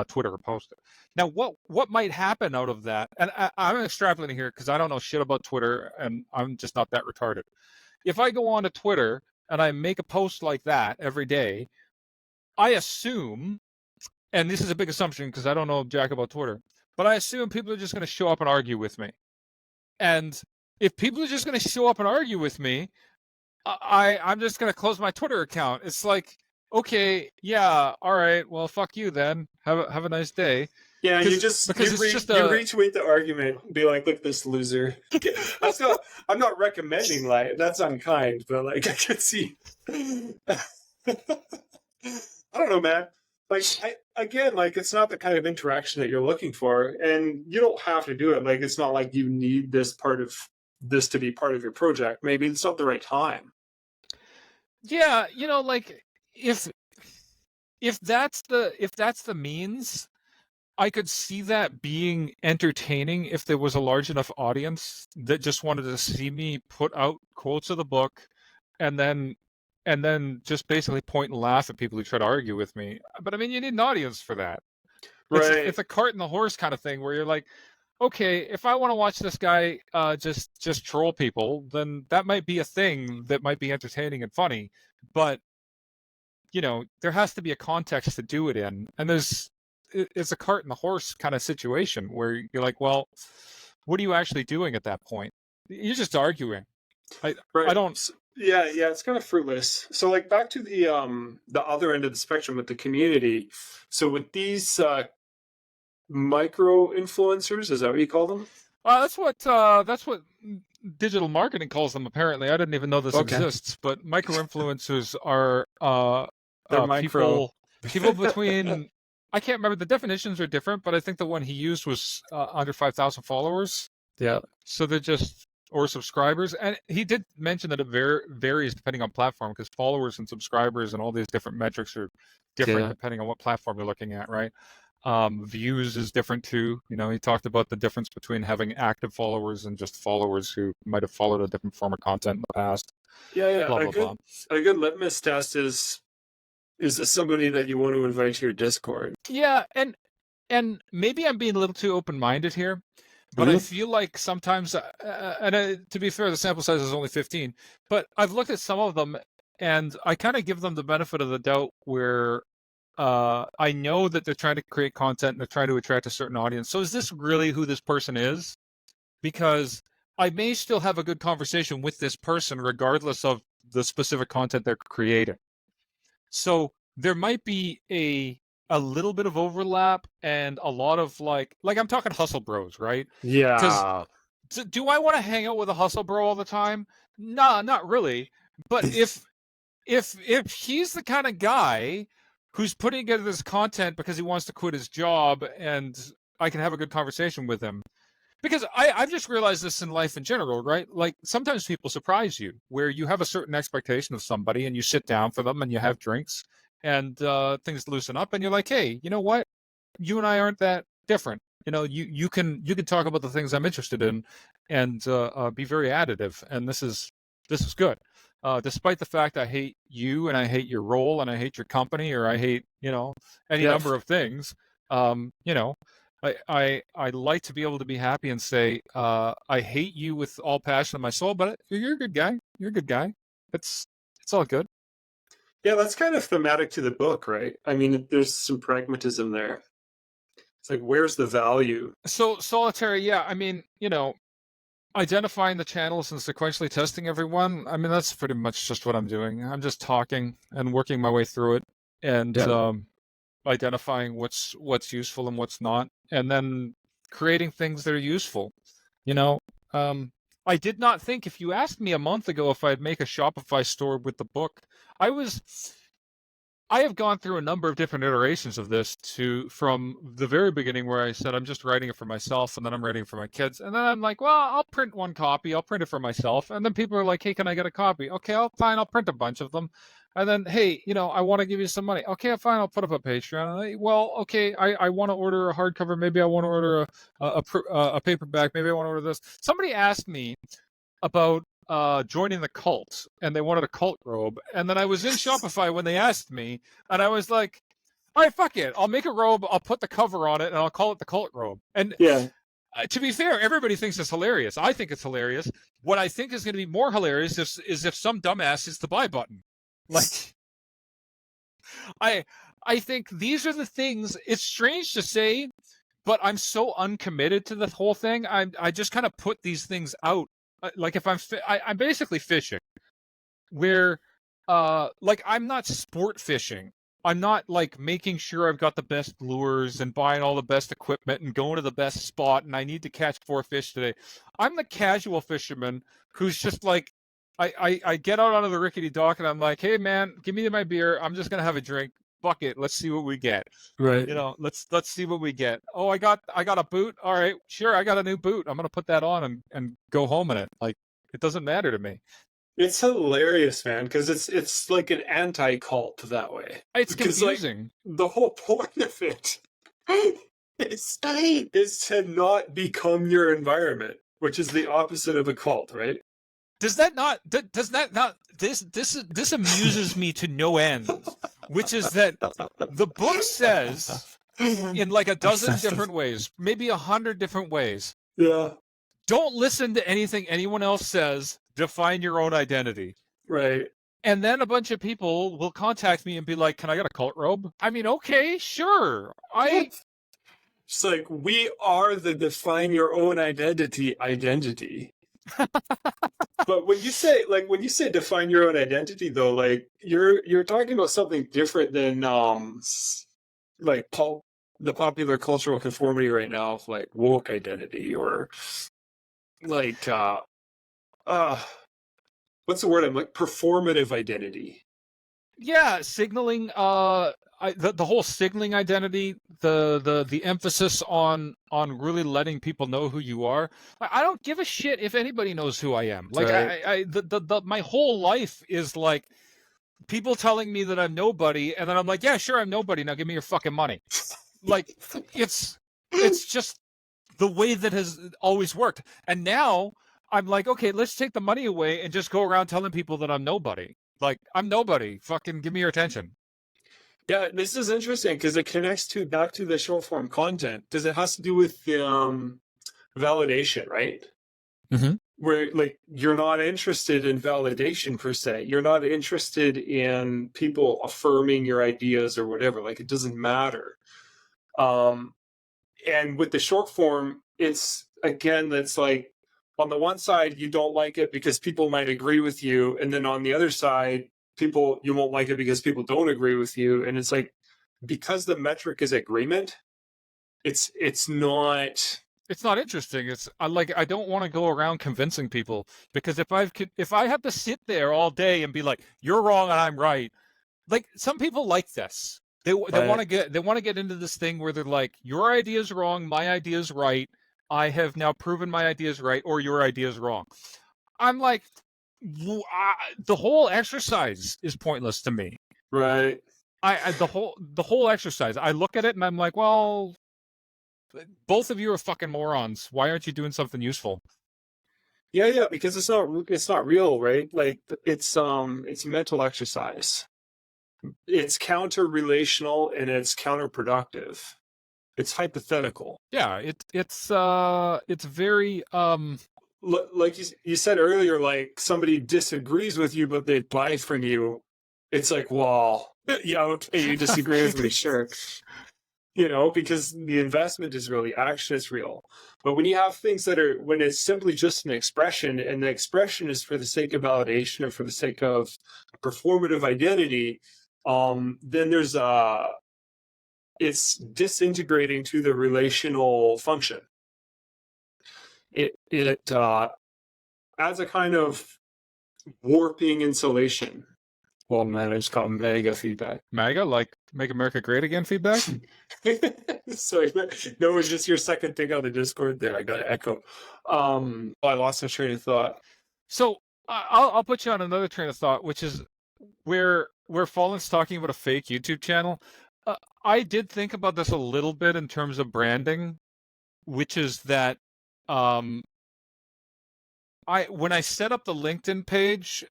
S2: Twitter or post it. Now, what might happen out of that? And I'm extrapolating here because I don't know shit about Twitter and I'm just not that retarded. If I go on to Twitter and I make a post like that every day, I assume, and this is a big assumption because I don't know jack about Twitter, but I assume people are just going to show up and argue with me. And if people are just going to show up and argue with me, I'm just going to close my Twitter account. It's like, okay, yeah, all right, well, fuck you then. Have a nice day.
S1: Yeah, you retweet the argument, be like, look, this loser. I'm not recommending like that's unkind, but like I could see. I don't know, man. Like like it's not the kind of interaction that you're looking for, and you don't have to do it. Like it's not like you need this to be part of your project. Maybe it's not the right time.
S2: Yeah, like if that's the means, I could see that being entertaining if there was a large enough audience that just wanted to see me put out quotes of the book and then just basically point and laugh at people who try to argue with me. But I mean, you need an audience for that.
S1: Right.
S2: It's a cart and the horse kind of thing where you're like, okay, if I want to watch this guy just troll people, then that might be a thing that might be entertaining and funny. But there has to be a context to do it in, and it's a cart and the horse kind of situation where you're like, well, what are you actually doing at that point? You're just arguing. I don't.
S1: Yeah, it's kind of fruitless. So, like, back to the other end of the spectrum with the community. So, with these micro influencers, is that what you call them?
S2: That's what digital marketing calls them. Apparently, I didn't even know this exists. But micro influencers are people between. I can't remember, the definitions are different, but I think the one he used was under 5,000 followers.
S1: Yeah.
S2: So they're just, or subscribers, and he did mention that it varies depending on platform, because followers and subscribers and all these different metrics are different depending on what platform you're looking at, right? Views is different too. He talked about the difference between having active followers and just followers who might have followed a different form of content in the past.
S1: Yeah. A good litmus test is this somebody that you want to invite to your Discord?
S2: Yeah, and maybe I'm being a little too open-minded here, but I feel like sometimes, to be fair, the sample size is only 15, but I've looked at some of them, and I kind of give them the benefit of the doubt where I know that they're trying to create content and they're trying to attract a certain audience. So is this really who this person is? Because I may still have a good conversation with this person regardless of the specific content they're creating. So there might be a little bit of overlap and a lot of like I'm talking hustle bros, right?
S1: Yeah.
S2: Do I want to hang out with a hustle bro all the time? No, not really. But if he's the kind of guy who's putting together this content because he wants to quit his job and I can have a good conversation with him. Because I've just realized this in life in general, right? Like sometimes people surprise you where you have a certain expectation of somebody and you sit down for them and you have drinks and things loosen up and you're like, hey, you know what? You and I aren't that different. you can talk about the things I'm interested in, and be very additive. And this is good. Despite the fact I hate you and I hate your role and I hate your company or I hate any
S1: Yeah.
S2: number of things. I like to be able to be happy and say I hate you with all passion of my soul, but you're a good guy. You're a good guy. It's all good.
S1: Yeah, that's kind of thematic to the book, right? I mean, there's some pragmatism there. It's like, where's the value?
S2: So solitary, yeah. I mean, identifying the channels and sequentially testing everyone. I mean, that's pretty much just what I'm doing. I'm just talking and working my way through it, and identifying what's useful and what's not, and then creating things that are useful. I did not think, if you asked me a month ago if I'd make a Shopify store with the book, I have gone through a number of different iterations of this from the very beginning where I said I'm just writing it for myself and then I'm writing it for my kids. And then I'm like, well, I'll print one copy. I'll print it for myself. And then people are like, hey, can I get a copy? Okay, fine. I'll print a bunch of them. And then, hey, I want to give you some money. Okay, fine. I'll put up a Patreon. Well, okay, I want to order a hardcover. Maybe I want to order a paperback. Maybe I want to order this. Somebody asked me about joining the cult, and they wanted a cult robe. And then I was in Shopify when they asked me, and I was like, all right, fuck it. I'll make a robe. I'll put the cover on it, and I'll call it the cult robe. And
S1: Yeah.
S2: To be fair, everybody thinks it's hilarious. I think it's hilarious. What I think is going to be more hilarious is if some dumbass hits the buy button. Like, I think these are the things. It's strange to say, but I'm so uncommitted to the whole thing. I just kind of put these things out. Like if I'm basically fishing, where like I'm not sport fishing. I'm not like making sure I've got the best lures and buying all the best equipment and going to the best spot and I need to catch 4 fish today. I'm the casual fisherman who's just like, I get out onto the rickety dock and I'm like, hey man, give me my beer. I'm just gonna have a drink. Fuck it. Let's see what we get.
S1: Right.
S2: Let's see what we get. Oh, I got a boot. All right, sure. I got a new boot. I'm gonna put that on and go home in it. Like, it doesn't matter to me.
S1: It's hilarious, man, because it's like an anti-cult that way.
S2: It's
S1: Because,
S2: confusing.
S1: like, the whole point of it is to not become your environment, which is the opposite of a cult, right?
S2: Does that not? This amuses me to no end. Which is that the book says in like a dozen different ways, maybe 100 different ways.
S1: Yeah.
S2: Don't listen to anything anyone else says. Define your own identity.
S1: Right.
S2: And then a bunch of people will contact me and be like, can I get a cult robe? I mean, okay, sure.
S1: It's like, we are the define your own identity. But when you say define your own identity, though, like you're talking about something different than like the popular cultural conformity right now of like woke identity or like what's the word? I'm like performative identity.
S2: Yeah, signaling. The whole signaling identity, the emphasis on really letting people know who you are. I don't give a shit if anybody knows who I am. Like,
S1: right.
S2: My whole life is like people telling me that I'm nobody, and then I'm like, yeah, sure, I'm nobody. Now give me your fucking money. Like, it's just the way that has always worked. And now I'm like, okay, let's take the money away and just go around telling people that I'm nobody. Like, I'm nobody. Fucking give me your attention.
S1: Yeah, this is interesting because it connects back to the short form content because it has to do with validation, right?
S2: Mm-hmm.
S1: Where like you're not interested in validation per se. You're not interested in people affirming your ideas or whatever. Like it doesn't matter. And with the short form, it's again that's like on the one side you don't like it because people might agree with you, and then on the other side you won't like it because people don't agree with you, and it's like because the metric is agreement, it's not
S2: interesting. I don't want to go around convincing people because if I have to sit there all day and be like, you're wrong and I'm right, like some people like this. They want to get into this thing where they're like, your idea is wrong, my idea is right. I have now proven my idea is right, or your idea is wrong. I'm like, the whole exercise is pointless to me.
S1: right.
S2: The whole exercise. I look at it and I'm like, well, both of you are fucking morons. Why aren't you doing something useful?
S1: Yeah, because it's not real, right? Like it's mental exercise. It's counter-relational and it's counterproductive. It's hypothetical.
S2: Yeah, it's very
S1: Like you said earlier, like somebody disagrees with you, but they buy from you. It's like, well, yeah, okay, you disagree with me, sure. Because the investment is real, the action is real. But when you have things when it's simply just an expression, and the expression is for the sake of validation or for the sake of performative identity, then it's disintegrating to the relational function. It adds a kind of warping insulation. Well, man, I just got mega feedback.
S2: MAGA, like Make America Great Again feedback?
S1: Sorry, no, it was just your second thing on the Discord there. I got an echo. I lost my train of thought.
S2: So I'll put you on another train of thought, which is where Fallen's talking about a fake YouTube channel. I did think about this a little bit in terms of branding, which is that when I set up the LinkedIn page,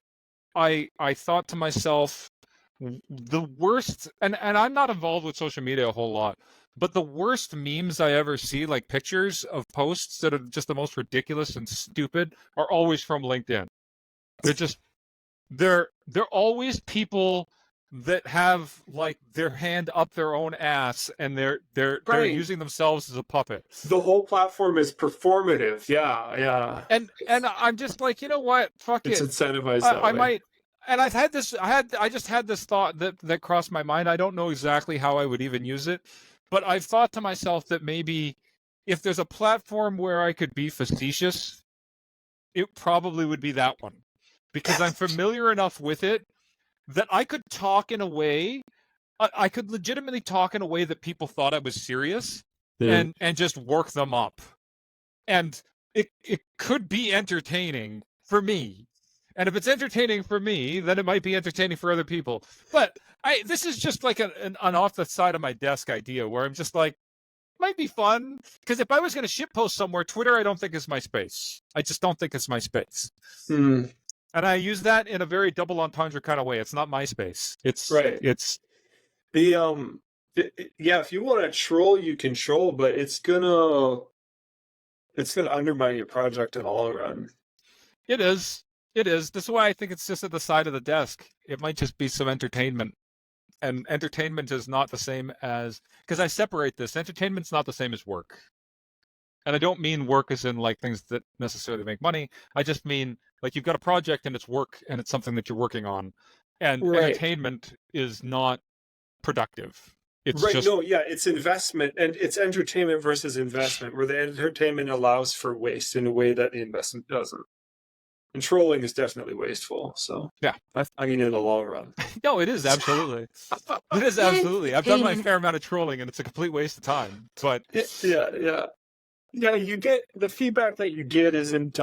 S2: I thought to myself, the worst, and I'm not involved with social media a whole lot, but the worst memes I ever see, like pictures of posts that are just the most ridiculous and stupid, are always from LinkedIn. They're always people that have like their hand up their own ass and they're
S1: Right.
S2: using themselves as a puppet.
S1: The whole platform is performative. Yeah.
S2: And I'm just like, you know what? Fuck
S1: It's
S2: it.
S1: incentivized that
S2: I
S1: way.
S2: might. And I just had this thought that crossed my mind. I don't know exactly how I would even use it, but I've thought to myself that maybe if there's a platform where I could be facetious, it probably would be that one, because I'm familiar enough with it that I could talk in a way, I could legitimately talk in a way that people thought I was serious, and just work them up, and it could be entertaining for me. And if it's entertaining for me, then it might be entertaining for other people. But this is just like an off the side of my desk idea where I'm just like, might be fun. Because if I was going to shitpost somewhere, Twitter, I don't think is my space. I just don't think it's my space. And I use that in a very double entendre kind of way. It's not my space. It's
S1: right.
S2: It's
S1: the yeah. If you want to troll, you can troll, but it's gonna undermine your project in the long run.
S2: It is. This is why I think it's just at the side of the desk. It might just be some entertainment. And entertainment is not the same as, because I separate this. Entertainment's not the same as work. And I don't mean work as in like things that necessarily make money. I just mean like you've got a project and it's work and it's something that you're working on. And entertainment is not productive. It's
S1: right.
S2: Just...
S1: No, yeah, it's investment, and it's entertainment versus investment, where the entertainment allows for waste in a way that the investment doesn't. And trolling is definitely wasteful. So
S2: yeah,
S1: I mean, in the long run.
S2: No, it is absolutely. It is absolutely. I've done my fair amount of trolling, and it's a complete waste of time. But
S1: yeah. You get the feedback that you get isn't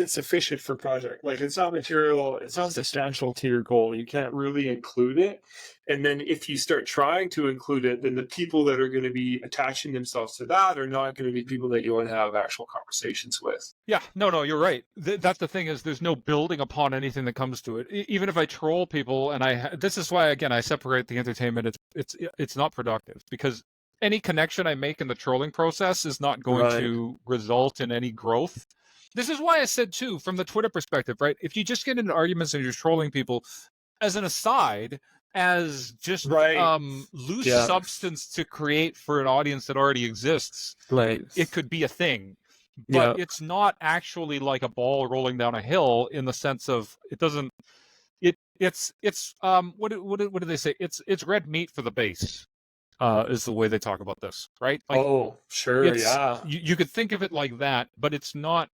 S1: sufficient for project. Like it's not material, it's not substantial to your goal. You can't really include it. And then if you start trying to include it, then the people that are going to be attaching themselves to that are not going to be people that you want to have actual conversations with.
S2: Yeah, no, you're right. That's the thing, is there's no building upon anything that comes to it. Even if I troll people, and this is why, again, I separate the entertainment. It's not productive, because any connection I make in the trolling process is not going to result in any growth. This is why I said, too, from the Twitter perspective, right? If you just get into arguments and you're trolling people, as an aside, as just loose substance to create for an audience that already exists, it could be a thing. But it's not actually like a ball rolling down a hill in the sense of it doesn't. It's what do they say? It's red meat for the base. Is the way they talk about this, right? Like,
S1: oh, sure, yeah.
S2: You could think of it like that, but it's not.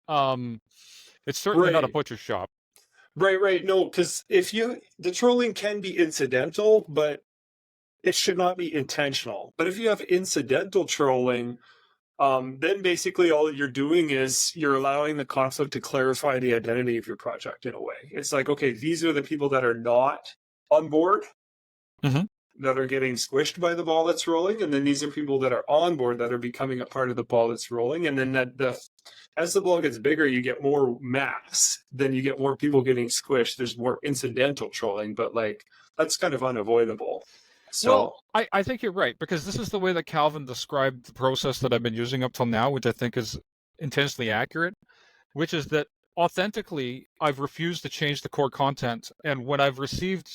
S2: It's certainly not a butcher shop.
S1: Right. No, because the trolling can be incidental, but it should not be intentional. But if you have incidental trolling, then basically all you're doing is you're allowing the conflict to clarify the identity of your project in a way. It's like, okay, these are the people that are not on board.
S2: Mm-hmm.
S1: that are getting squished by the ball that's rolling, and then these are people that are on board that are becoming a part of the ball that's rolling, and then as the ball gets bigger, you get more mass, then you get more people getting squished. There's more incidental trolling, but like that's kind of unavoidable. So
S2: Well, I think you're right, because this is the way that Calvin described the process that I've been using up till now, which I think is intensely accurate, which is that authentically I've refused to change the core content, and when I've received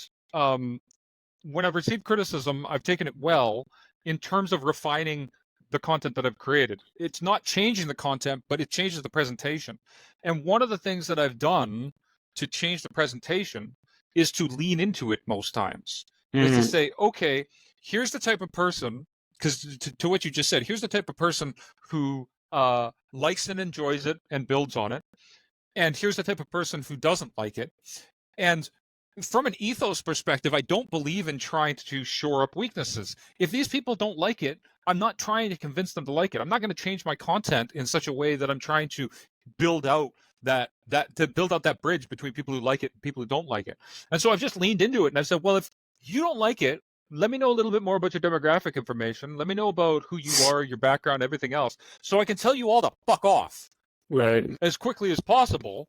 S2: criticism, I've taken it well in terms of refining the content that I've created. It's not changing the content, but it changes the presentation. And one of the things that I've done to change the presentation is to lean into it most times. Is to say, okay, here's the type of person, because to what you just said, here's the type of person who likes and enjoys it and builds on it. And here's the type of person who doesn't like it. And from an ethos perspective, I don't believe in trying to shore up weaknesses. If these people don't like it, I'm not trying to convince them to like it. I'm not going to change my content in such a way that I'm trying to build out that bridge between people who like it and people who don't like it. And so I've just leaned into it and I've said, well, if you don't like it, let me know a little bit more about your demographic information. Let me know about who you are, your background, everything else, so I can tell you all to fuck off as quickly as possible.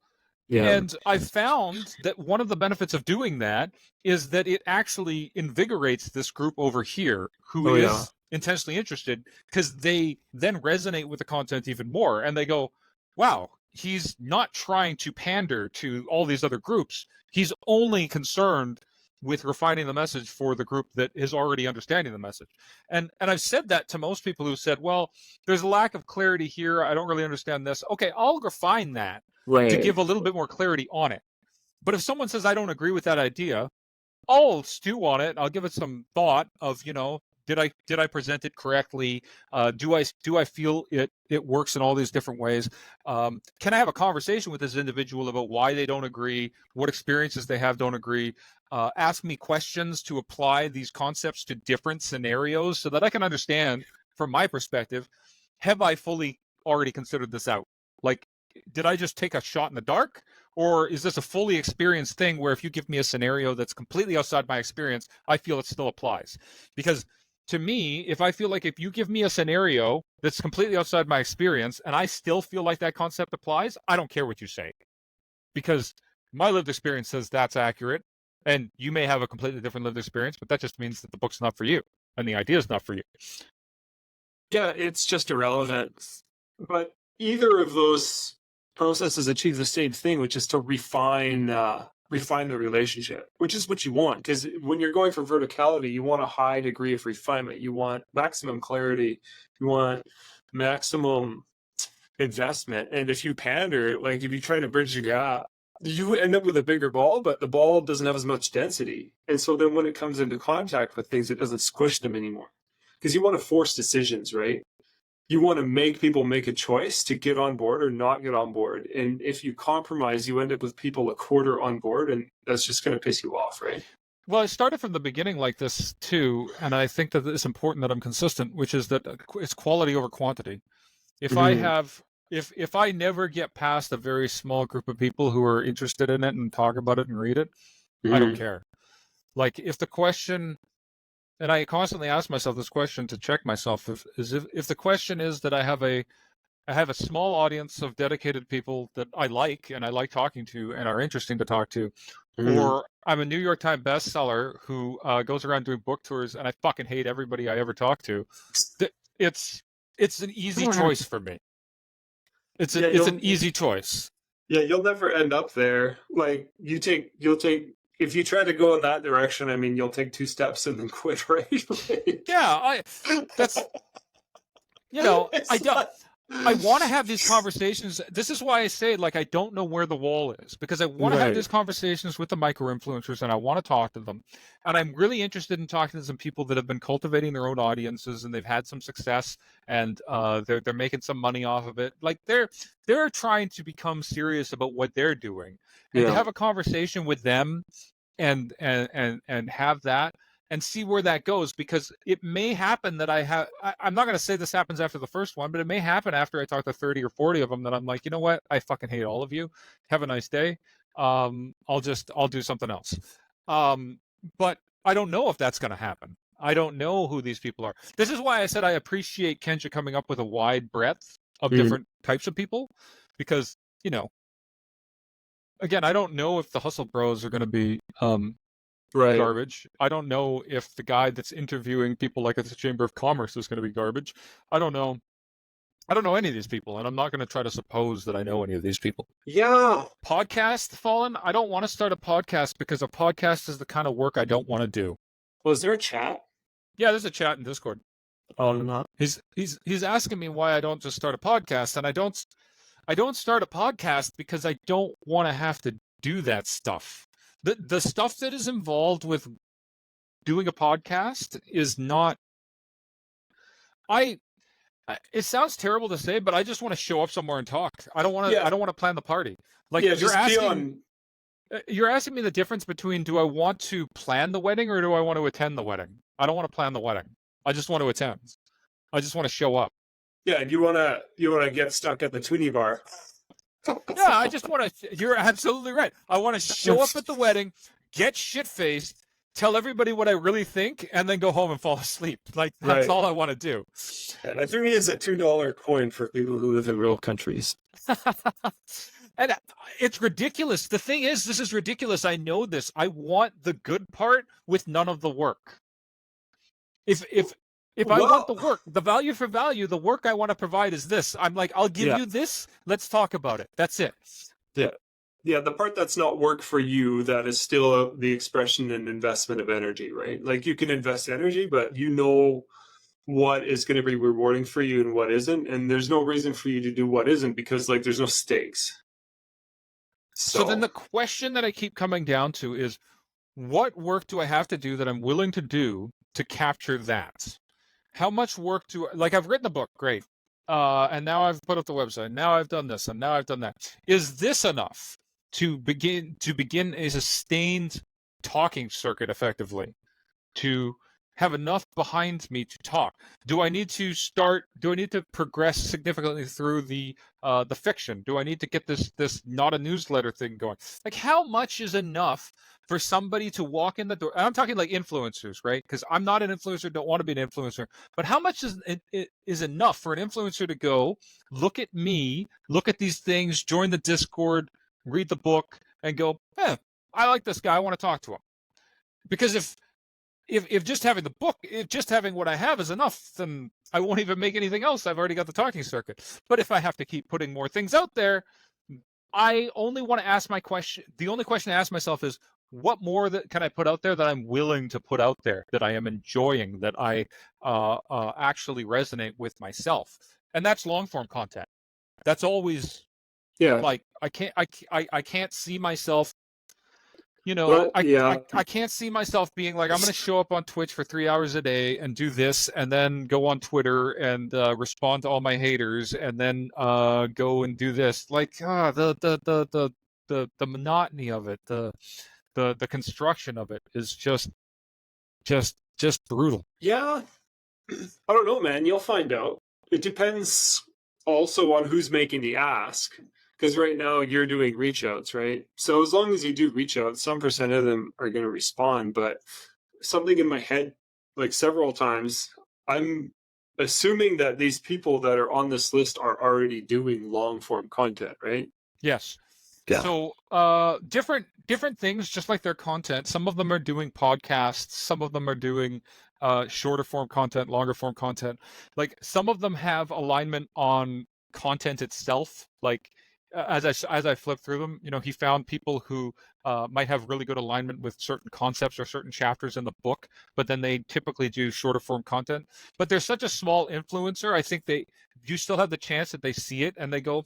S1: Yeah.
S2: And I found that one of the benefits of doing that is that it actually invigorates this group over here who is intentionally interested, because they then resonate with the content even more. And they go, wow, he's not trying to pander to all these other groups. He's only concerned with refining the message for the group that is already understanding the message. And I've said that to most people who said, well, there's a lack of clarity here. I don't really understand this. Okay, I'll refine that to give a little bit more clarity on it. But if someone says, I don't agree with that idea, I'll stew on it. I'll give it some thought of, did I present it correctly? Do I feel it works in all these different ways? Can I have a conversation with this individual about why they don't agree, what experiences they have don't agree? Ask me questions to apply these concepts to different scenarios so that I can understand from my perspective, have I fully already considered this out? Like, did I just take a shot in the dark? Or is this a fully experienced thing where if you give me a scenario that's completely outside my experience, I feel it still applies? Because to me, if I feel like if you give me a scenario that's completely outside my experience and I still feel like that concept applies, I don't care what you say. Because my lived experience says that's accurate. And you may have a completely different lived experience, but that just means that the book's not for you and the idea is not for you.
S1: Yeah, it's just irrelevant. But either of those processes achieve the same thing, which is to refine the relationship, which is what you want. Because when you're going for verticality, you want a high degree of refinement. You want maximum clarity. You want maximum investment. And if you pander, like if you try to bridge the gap, you end up with a bigger ball, but the ball doesn't have as much density. And so then when it comes into contact with things, it doesn't squish them anymore. Because you want to force decisions, right? You want to make people make a choice to get on board or not get on board. And if you compromise, you end up with people a quarter on board, and that's just going to piss you off, right?
S2: Well, I started from the beginning like this too, and I think that it's important that I'm consistent, which is that it's quality over quantity. If I have, if I never get past a very small group of people who are interested in it and talk about it and read it, I don't care. Like if the question, and I constantly ask myself this question to check myself, if the question is that I have a small audience of dedicated people that I like and I like talking to and are interesting to talk to, or I'm a New York Times bestseller who goes around doing book tours and I fucking hate everybody I ever talk to, it's an easy choice for me. It's an easy choice.
S1: Yeah, you'll never end up there. Like you'll take if you try to go in that direction, I mean, you'll take 2 steps and then quit, right?
S2: Yeah, that's I want to have these conversations. This is why I say, like, I don't know where the wall is, because I want to have these conversations with the micro-influencers and I want to talk to them. And I'm really interested in talking to some people that have been cultivating their own audiences and they've had some success and they're making some money off of it. Like they're trying to become serious about what they're doing. And to have a conversation with them and have that and see where that goes, because it may happen that I'm not going to say this happens after the first one, but it may happen after I talk to 30 or 40 of them that I'm like, you know what? I fucking hate all of you. Have a nice day. I'll do something else. But I don't know if that's going to happen. I don't know who these people are. This is why I said I appreciate Kenja coming up with a wide breadth of different types of people, because, again, I don't know if the Hustle Bros are going to be
S1: Right.
S2: garbage. I don't know if the guy that's interviewing people like at the Chamber of Commerce is going to be garbage. I don't know. I don't know any of these people, and I'm not going to try to suppose that I know any of these people.
S1: Yeah.
S2: Podcast, Fallen, I don't want to start a podcast because a podcast is the kind of work I don't want to do.
S1: Was there a chat?
S2: Yeah, there's a chat in Discord.
S1: Oh, not.
S2: He's asking me why I don't just start a podcast, and I don't start a podcast because I don't want to have to do that stuff. The stuff that is involved with doing a podcast is not. It sounds terrible to say, but I just want to show up somewhere and talk. I don't want to.
S1: Yeah.
S2: I don't want to plan the party. Like,
S1: Yeah,
S2: you're
S1: just be on.
S2: you're asking me the difference between, do I want to plan the wedding or do I want to attend the wedding? I don't want to plan the wedding. I just want to attend. I just want to show up.
S1: Yeah, and you wanna get stuck at the Tweety bar.
S2: Yeah, I just want to. You're absolutely right. I want to show up at the wedding, get shit faced, tell everybody what I really think, and then go home and fall asleep. Like, that's
S1: Right.
S2: all I want to do.
S1: And I think it's a $2 coin for people who live in real countries.
S2: And it's ridiculous. The thing is, this is ridiculous. I know this. I want the good part with none of the work. If I want the work, the value for value, the work I want to provide is this. I'm like, I'll give you this. Let's talk about it. That's it.
S1: Yeah, the part that's not work for you, that is still the expression and investment of energy, right? Like, you can invest energy, but you know what is going to be rewarding for you and what isn't, and there's no reason for you to do what isn't because, like, there's no stakes.
S2: So then the question that I keep coming down to is, what work do I have to do that I'm willing to do to capture that? How much work like, I've written a book, great. And now I've put up the website. Now I've done this, and now I've done that. Is this enough to begin a sustained talking circuit effectively, to have enough behind me to talk? Do I need to progress significantly through the fiction? Do I need to get this not a newsletter thing going? Like, how much is enough for somebody to walk in the door? And I'm talking like influencers, right? Because I'm not an influencer, don't want to be an influencer. But how much is enough for an influencer to go, look at me, look at these things, join the Discord, read the book, and go, I like this guy, I want to talk to him? Because if just having the book, if just having what I have is enough, then I won't even make anything else. I've already got the talking circuit. But if I have to keep putting more things out there, I only want to ask my question. The only question I ask myself is, what more that can I put out there that I'm willing to put out there, that I am enjoying, that I actually resonate with myself? And that's long form content. That's always, like, I can't see myself. I can't see myself being like, I'm going to show up on Twitch for 3 hours a day and do this, and then go on Twitter and respond to all my haters, and then go and do this. Like, the monotony of it, the construction of it is just brutal.
S1: Yeah, I don't know, man. You'll find out. It depends also on who's making the ask. Because right now you're doing reach outs, right? So as long as you do reach outs, some percent of them are going to respond. But something in my head, like several times, I'm assuming that these people that are on this list are already doing long form content, right?
S2: Yes.
S1: Yeah.
S2: So different things, just like their content. Some of them are doing podcasts. Some of them are doing shorter form content, longer form content. Like, some of them have alignment on content itself. Like, as I flip through them, he found people who might have really good alignment with certain concepts or certain chapters in the book, but then they typically do shorter form content. But they're such a small influencer, I think you still have the chance that they see it and they go,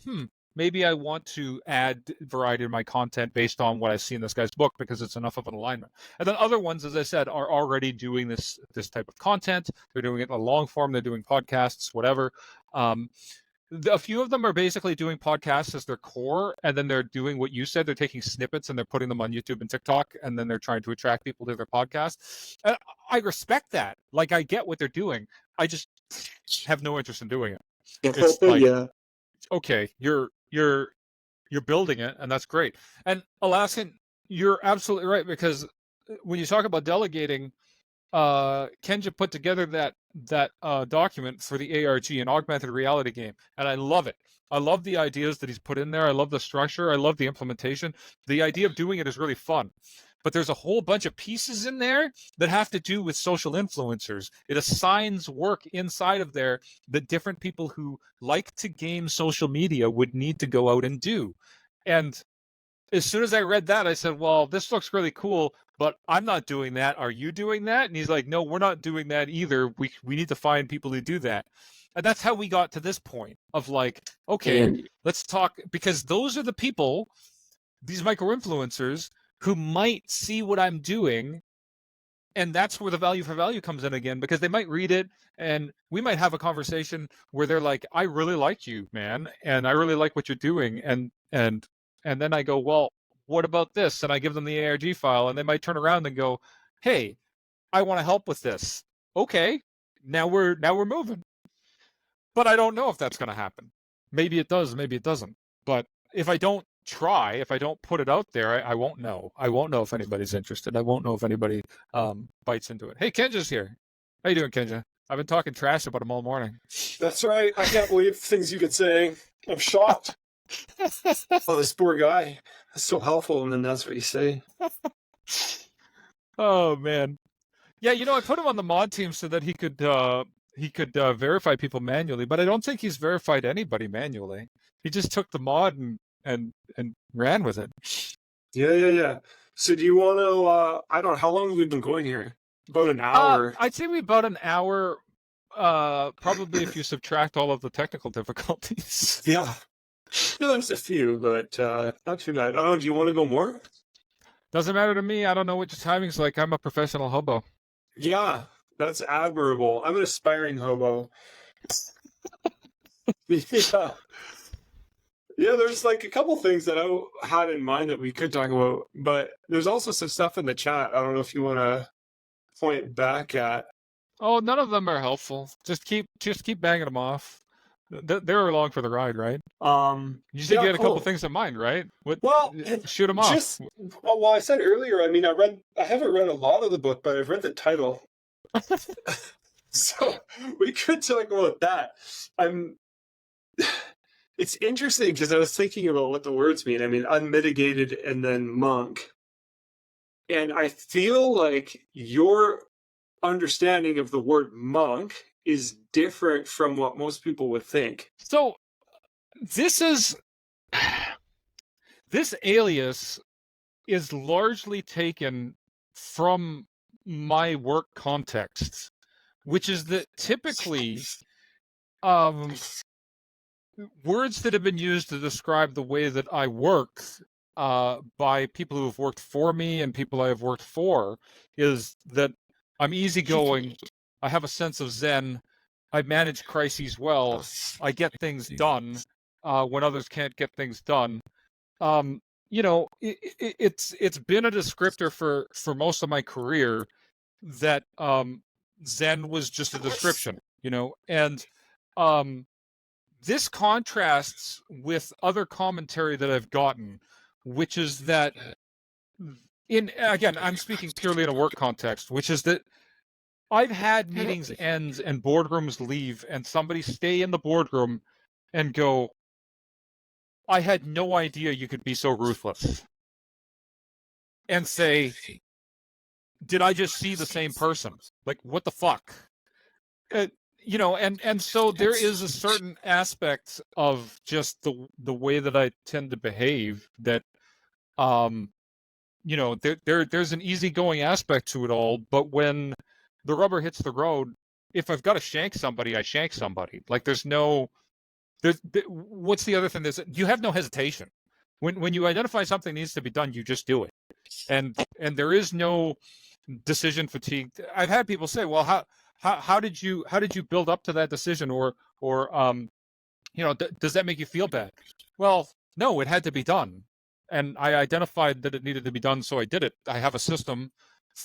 S2: maybe I want to add variety in my content based on what I see in this guy's book, because it's enough of an alignment. And then other ones, as I said, are already doing this type of content. They're doing it in a long form. They're doing podcasts, whatever. A few of them are basically doing podcasts as their core, and then they're doing what you said. They're taking snippets and they're putting them on YouTube and TikTok, and then they're trying to attract people to their podcast. And I respect that. Like, I get what they're doing. I just have no interest in doing it. It's like, okay, you're building it, and that's great. And Alaskan, you're absolutely right, because when you talk about delegating, Kenja put together that document for the ARG, an augmented reality game, and I love it. I love the ideas that he's put in there. I love the structure. I love the implementation. The idea of doing it is really fun. But there's a whole bunch of pieces in there that have to do with social influencers. It assigns work inside of there that different people who like to game social media would need to go out and do. And as soon as I read that, I said, well, this looks really cool, but I'm not doing that. Are you doing that? And he's like, no, we're not doing that either. We need to find people who do that. And that's how we got to this point of like, okay, let's talk, because those are the people, these micro influencers, who might see what I'm doing. And that's where the value for value comes in again, because they might read it and we might have a conversation where they're like, I really like you, man. And I really like what you're doing. And then I go, well, what about this? And I give them the ARG file, and they might turn around and go, hey, I want to help with this. Okay, now we're moving. But I don't know if that's going to happen. Maybe it does, maybe it doesn't. But if I don't try, if I don't put it out there, I won't know. I won't know if anybody's interested. I won't know if anybody bites into it. Hey, Kenja's here. How you doing, Kenja? I've been talking trash about him all morning.
S1: That's right. I can't believe things you could say. I'm shocked. Oh, this poor guy. That's so helpful, and then that's what you say.
S2: Oh man, yeah. I put him on the mod team so that he could verify people manually, but I don't think he's verified anybody manually. He just took the mod and ran with it.
S1: Yeah. So do you want to? I don't know how long have we been going here. About an hour.
S2: I'd say we about an hour. Probably if you subtract all of the technical difficulties.
S1: Yeah. There's a few, but not too bad. Oh, do you want to go more?
S2: Doesn't matter to me. I don't know what your timing's like. I'm a professional hobo.
S1: Yeah, that's admirable. I'm an aspiring hobo. Yeah. Yeah, there's like a couple things that I had in mind that we could talk about, but there's also some stuff in the chat. I don't know if you want to point back at.
S2: Oh, none of them are helpful. Just keep banging them off. They're along for the ride, right? You said you had a couple things in mind, right? Shoot them off.
S1: Well, I said earlier. I mean, I haven't read a lot of the book, but I've read the title. So we could talk about that. It's interesting because I was thinking about what the words mean. I mean, unmitigated and then monk. And I feel like your understanding of the word monk is different from what most people would think.
S2: So this alias is largely taken from my work context, which is that typically words that have been used to describe the way that I work by people who have worked for me and people I have worked for is that I'm easygoing, I have a sense of zen, I manage crises well, I get things done when others can't get things done. It's been a descriptor for most of my career that zen was just a description, and this contrasts with other commentary that I've gotten, which is that again, I'm speaking purely in a work context, which is that I've had meetings end and boardrooms leave and somebody stay in the boardroom and go, I had no idea you could be so ruthless. And say, did I just see the same person? Like, what the fuck? And so there is a certain aspect of just the way that I tend to behave that, there's an easygoing aspect to it all. But when the rubber hits the road, if I've got to shank somebody, I shank somebody. Like what's the other thing? You have no hesitation. When you identify something needs to be done, you just do it. And there is no decision fatigue. I've had people say, well, how did you build up to that decision, or does that make you feel bad? Well, no, it had to be done, and I identified that it needed to be done, so I did it. I have a system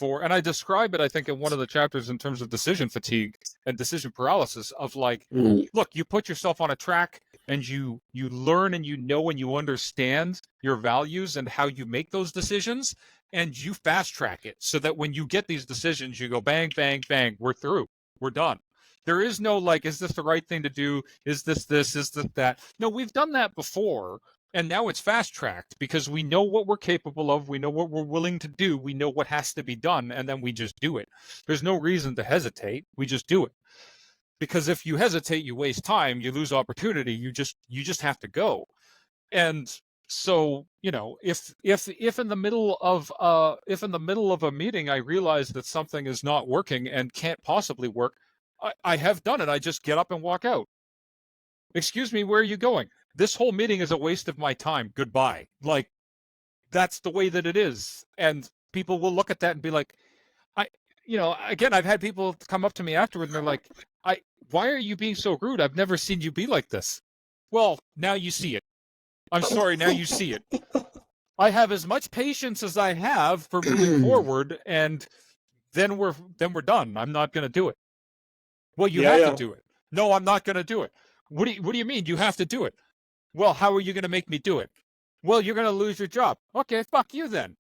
S2: and I describe it, I think, in one of the chapters in terms of decision fatigue and decision paralysis of like, look, you put yourself on a track and you learn and you know and you understand your values and how you make those decisions, and you fast track it so that when you get these decisions, you go bang, bang, bang, we're through, we're done. There is no like, is this the right thing to do? Is this, is this that? No, we've done that before. And now it's fast tracked because we know what we're capable of. We know what we're willing to do. We know what has to be done. And then we just do it. There's no reason to hesitate. We just do it. Because if you hesitate, you waste time, you lose opportunity. You just have to go. And so, you know, if in the middle of a meeting I realize that something is not working and can't possibly work, I have done it. I just get up and walk out. Excuse me, where are you going? This whole meeting is a waste of my time. Goodbye. Like, that's the way that it is. And people will look at that and be like, again, I've had people come up to me afterward and they're like, why are you being so rude? I've never seen you be like this. Well, now you see it. I'm sorry, now you see it. I have as much patience as I have for moving forward, and then we're done. I'm not going to do it. Well, you have to do it. No, I'm not going to do it. What do you mean? You have to do it. Well, how are you going to make me do it? Well, you're going to lose your job. Okay, fuck you then.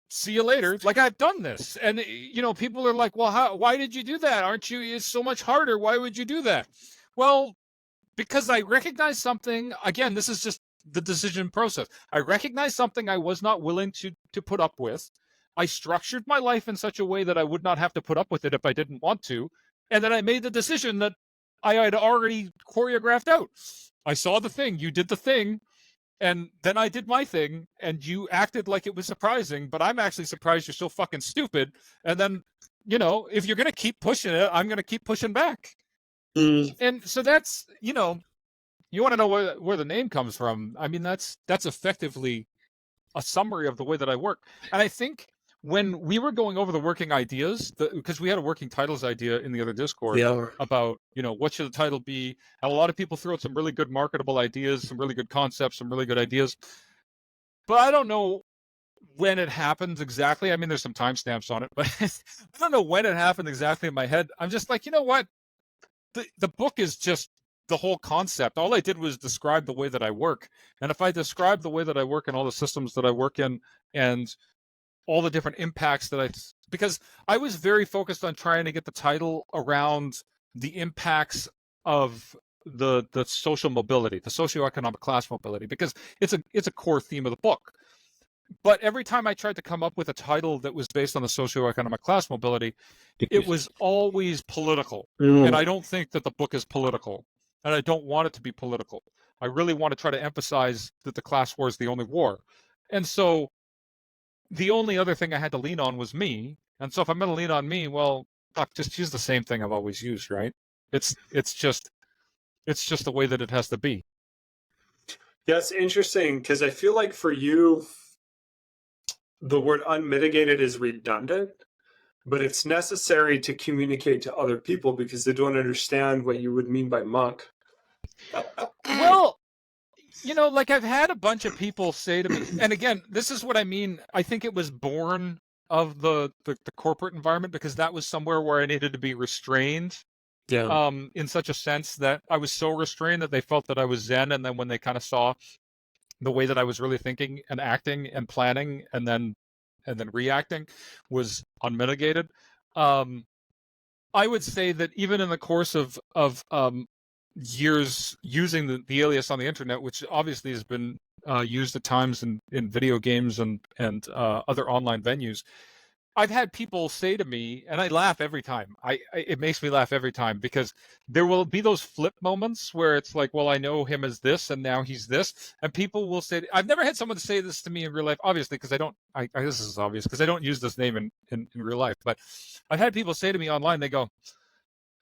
S2: See you later. Like, I've done this. And, you know, people are like, well, why did you do that? Aren't you, it's so much harder. Why would you do that? Well, because I recognize something. Again, this is just the decision process. I recognize something I was not willing to put up with. I structured my life in such a way that I would not have to put up with it if I didn't want to. And then I made the decision that I had already choreographed out. I saw the thing, you did the thing, and then I did my thing, and you acted like it was surprising, but I'm actually surprised you're so fucking stupid. And then, you know, if you're going to keep pushing it, I'm going to keep pushing back. And so that's, you know, you want to know where the name comes from. I mean, that's effectively a summary of the way that I work. And I think when we were going over the working ideas, because we had a working titles idea in the other Discord about, you know, what should the title be? And a lot of people threw out some really good marketable ideas, some really good concepts, some really good ideas. But I don't know when it happens exactly. I mean, there's some timestamps on it, but I don't know when it happened exactly in my head. I'm just like, you know what? The book is just the whole concept. All I did was describe the way that I work. And if I describe the way that I work and all the systems that I work in and all the different impacts because I was very focused on trying to get the title around the impacts of the social mobility, the socioeconomic class mobility, because it's a core theme of the book. But every time I tried to come up with a title that was based on the socioeconomic class mobility, it was always political. And I don't think that the book is political. And I don't want it to be political. I really want to try to emphasize that the class war is the only war. And so the only other thing I had to lean on was me. And so if I'm going to lean on me, well, fuck, just use the same thing I've always used, right? It's just the way that it has to be.
S1: Yeah, it's interesting because I feel like for you, the word unmitigated is redundant, but it's necessary to communicate to other people because they don't understand what you would mean by monk.
S2: Well, you know, like I've had a bunch of people say to me, and again, this is what I mean. I think it was born of the corporate environment because that was somewhere where I needed to be restrained.
S1: Yeah.
S2: In such a sense that I was so restrained that they felt that I was Zen, and then when they kind of saw the way that I was really thinking and acting and planning and then reacting was unmitigated. I would say that even in the course of years using the alias on the internet, which obviously has been used at times in video games and other online venues, I've had people say to me, and I laugh every time. It makes me laugh every time because there will be those flip moments where it's like, well, I know him as this, and now he's this, and people will say, I've never had someone say this to me in real life, obviously, because I don't. This is obvious because I don't use this name in real life, but I've had people say to me online, they go,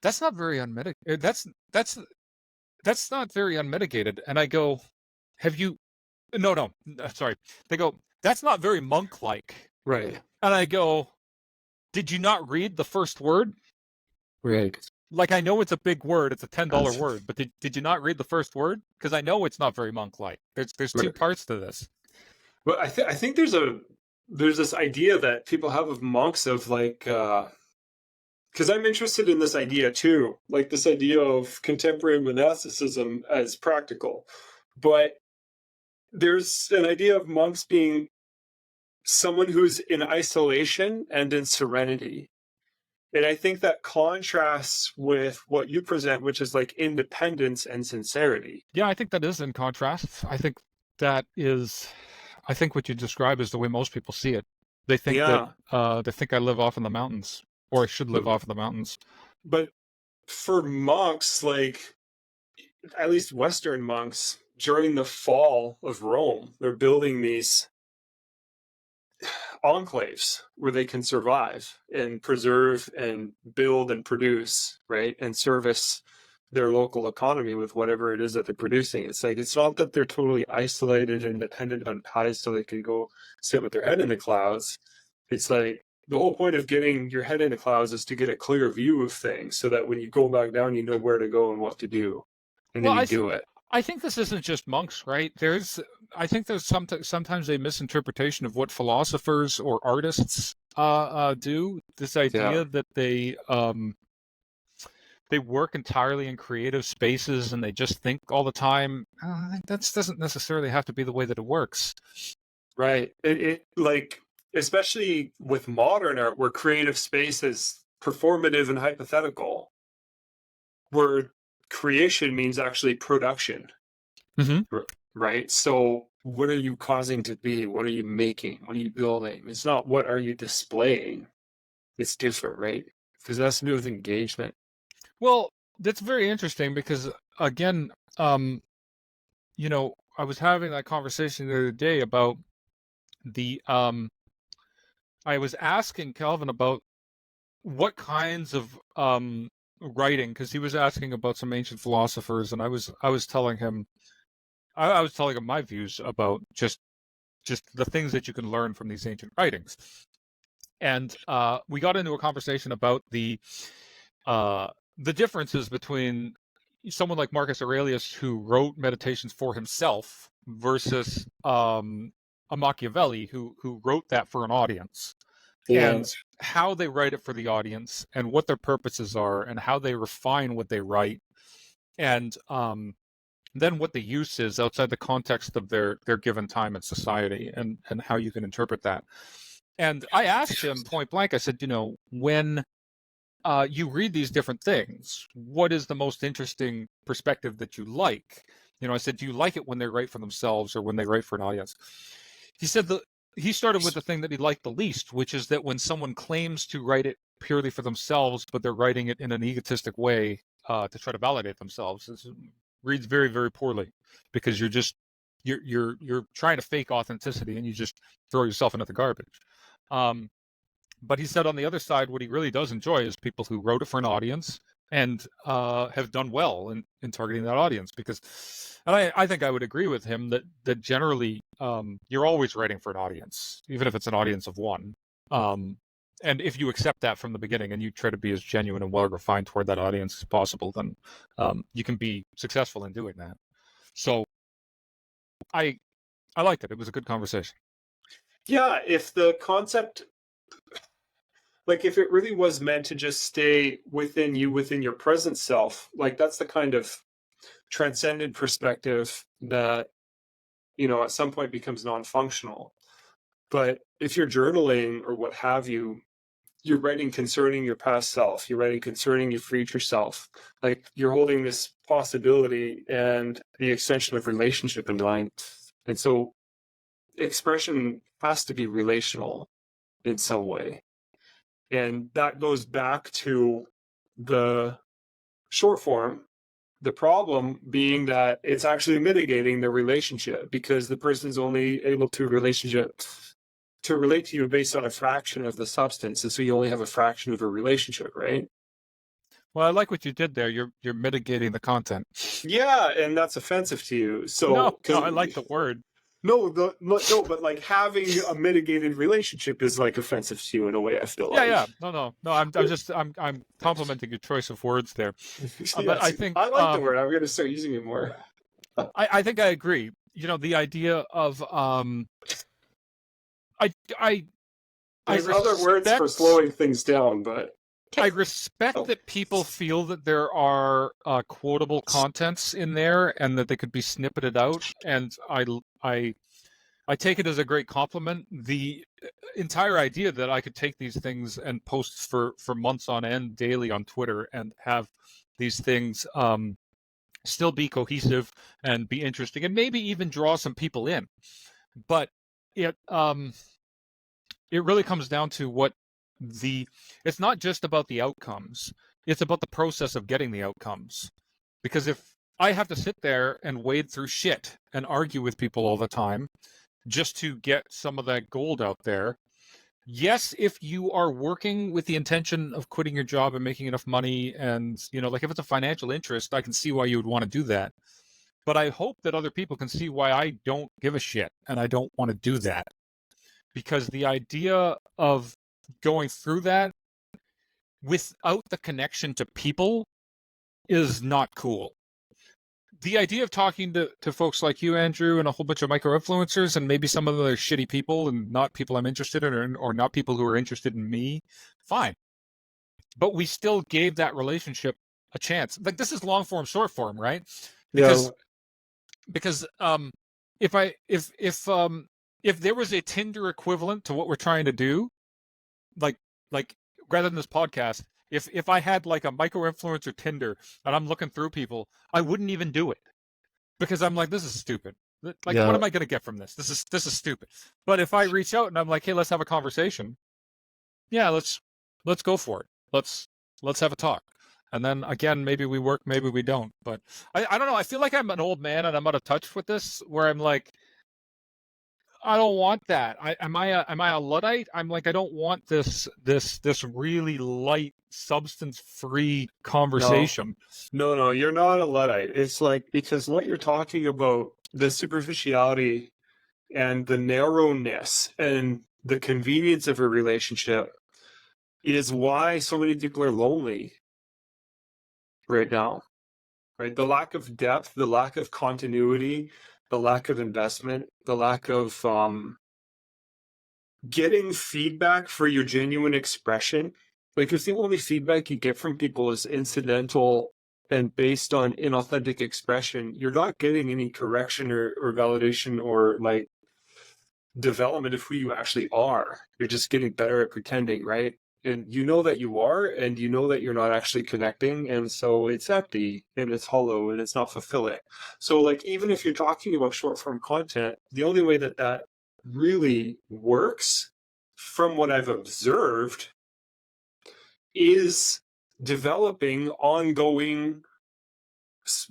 S2: "That's not very unmitigated. That's not very unmitigated," and I go, "Have you? No, sorry." They go, "That's not very monk-like."
S1: Right.
S2: And I go, "Did you not read the first word?"
S1: Right.
S2: Like, I know it's a big word. It's a $10 word. But did you not read the first word? Because I know it's not very monk-like. There's two parts to this.
S1: Well, I think there's this idea that people have of monks of like, because I'm interested in this idea too, like this idea of contemporary monasticism as practical. But there's an idea of monks being someone who's in isolation and in serenity. And I think that contrasts with what you present, which is like independence and sincerity.
S2: Yeah, I think that is in contrast. I think that is, I think what you describe is the way most people see it. They think that
S1: Yeah.
S2: they think I live off in the mountains, or I should live
S1: But,
S2: off in the mountains.
S1: but for monks, like at least Western monks, during the fall of Rome, they're building these enclaves where they can survive and preserve and build and produce, right? And service their local economy with whatever it is that they're producing. It's like, it's not that they're totally isolated and dependent on ties so they can go sit with their head in the clouds. It's like the whole point of getting your head in the clouds is to get a clear view of things so that when you go back down, you know where to go and what to do. And
S2: Well,
S1: then you do it.
S2: I think this isn't just monks, right? I think there's sometimes a misinterpretation of what philosophers or artists do. This idea that they work entirely in creative spaces and they just think all the time. That doesn't necessarily have to be the way that it works.
S1: Right. It like, especially with modern art where creative space is performative and hypothetical, where creation means actually production.
S2: Mm-hmm.
S1: Right. So what are you causing to be? What are you making? What are you building? It's not what are you displaying. It's different, right? Because that's to do with engagement.
S2: Well, that's very interesting because again, you know, I was having that conversation the other day about the I was asking Calvin about what kinds of writing, because he was asking about some ancient philosophers, and I was telling him I was telling him my views about just the things that you can learn from these ancient writings. And we got into a conversation about the differences between someone like Marcus Aurelius, who wrote meditations for himself, versus a Machiavelli, who wrote that for an audience,
S1: Yeah.
S2: and how they write it for the audience, and what their purposes are, and how they refine what they write, and then what the use is outside the context of their given time and society, and how you can interpret that. And I asked him point blank, I said, when you read these different things, what is the most interesting perspective that you like? I said, do you like it when they write for themselves or when they write for an audience? He said he started with the thing that he liked the least, which is that when someone claims to write it purely for themselves, but they're writing it in an egotistic way to try to validate themselves, it reads very, very poorly, because you're trying to fake authenticity and you just throw yourself into the garbage. But he said on the other side, what he really does enjoy is people who wrote it for an audience and have done well in targeting that audience. And I think I would agree with him that generally you're always writing for an audience, even if it's an audience of one. And if you accept that from the beginning and you try to be as genuine and well refined toward that audience as possible, then you can be successful in doing that. So I liked it. It was a good conversation.
S1: Yeah, if the concept, like if it really was meant to just stay within you, within your present self, like that's the kind of transcendent perspective that, at some point becomes non-functional. But if you're journaling or what have you, you're writing concerning your past self, you're writing concerning your future self. Like you're holding this possibility and the extension of relationship in mind. And so expression has to be relational in some way. And that goes back to the short form. The problem being that it's actually mitigating the relationship because the person's only able to relate to you based on a fraction of the substance. And so you only have a fraction of a relationship, right?
S2: Well, I like what you did there. You're mitigating the content.
S1: Yeah, and that's offensive to you. So
S2: No, I like the word.
S1: No, but like having a mitigated relationship is like offensive to you in a way. I feel like.
S2: Yeah. No. I'm complimenting your choice of words there. But I think
S1: I like the word. I'm going to start using it more.
S2: I think I agree. The idea of
S1: There's other words for slowing things down, but
S2: I respect that people feel that there are quotable contents in there and that they could be snippeted out, and I I take it as a great compliment. The entire idea that I could take these things and post for months on end daily on Twitter and have these things still be cohesive and be interesting and maybe even draw some people in. But it it really comes down to it's not just about the outcomes. It's about the process of getting the outcomes. Because if I have to sit there and wade through shit and argue with people all the time just to get some of that gold out there, yes, if you are working with the intention of quitting your job and making enough money, and like if it's a financial interest, I can see why you would want to do that. But I hope that other people can see why I don't give a shit and I don't want to do that. Because the idea of going through that without the connection to people is not cool. The idea of talking to folks like you, Andrew, and a whole bunch of micro-influencers, and maybe some of them are shitty people and not people I'm interested in, or not people who are interested in me, fine. But we still gave that relationship a chance. Like, this is long form, short form, right? Because if there was a Tinder equivalent to what we're trying to do, like rather than this podcast, if I had like a micro-influencer Tinder and I'm looking through people, I wouldn't even do it because I'm like, this is stupid. Like, what am I going to get from this? This is stupid. But if I reach out and I'm like, hey, let's have a conversation. Yeah, let's go for it. Let's have a talk. And then again, maybe we work, maybe we don't. But I don't know. I feel like I'm an old man and I'm out of touch with this, where I'm like, I don't want that. Am I a Luddite? I'm like, I don't want this really light, substance-free conversation.
S1: No, you're not a Luddite. It's like, because what you're talking about, the superficiality and the narrowness and the convenience of a relationship, is why so many people are lonely right now. Right? The lack of depth, the lack of continuity, the lack of investment, the lack of getting feedback for your genuine expression. Like, if the only feedback you get from people is incidental and based on inauthentic expression, you're not getting any correction or validation or like development of who you actually are. You're just getting better at pretending, right? And you know that you are, and you know that you're not actually connecting, and so it's empty and it's hollow and it's not fulfilling. So, like, even if you're talking about short form content, the only way that really works, from what I've observed, is developing ongoing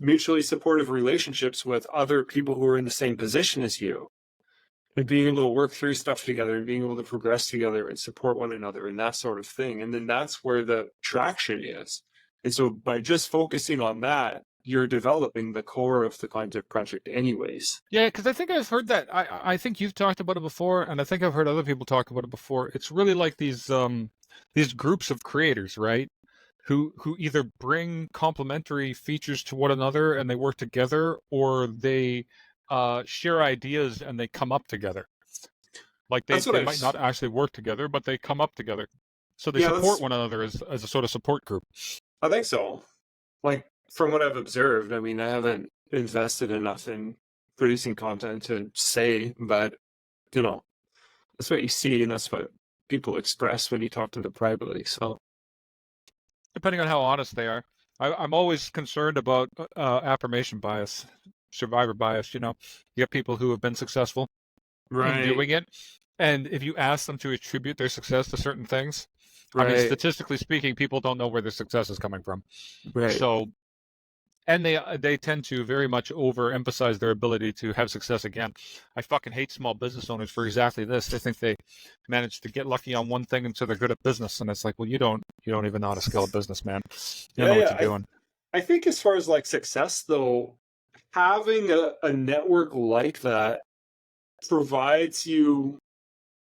S1: mutually supportive relationships with other people who are in the same position as you, and being able to work through stuff together and being able to progress together and support one another and that sort of thing. And then that's where the traction is. And so by just focusing on that, you're developing the core of the content project anyways.
S2: Yeah, because I think I've heard that. I think you've talked about it before, and I think I've heard other people talk about it before. It's really like these groups of creators, right? Who either bring complementary features to one another and they work together, or they share ideas and they come up together. Like they might not actually work together, but they come up together. So they support one another as a sort of support group.
S1: I think so. Like, from what I've observed, I mean, I haven't invested enough in producing content to say, but, that's what you see and that's what people express when you talk to them privately. So,
S2: depending on how honest they are. I'm always concerned about affirmation bias, survivor bias. You have people who have been successful in doing it, and if you ask them to attribute their success to certain things, I mean, statistically speaking, people don't know where their success is coming from.
S1: Right.
S2: So, and they tend to very much overemphasize their ability to have success again. I fucking hate small business owners for exactly this. They think they managed to get lucky on one thing and so they're good at business. And it's like, well, you don't even know how to scale a business, man. You don't know what you're doing.
S1: I think as far as like success though, having a network like that provides you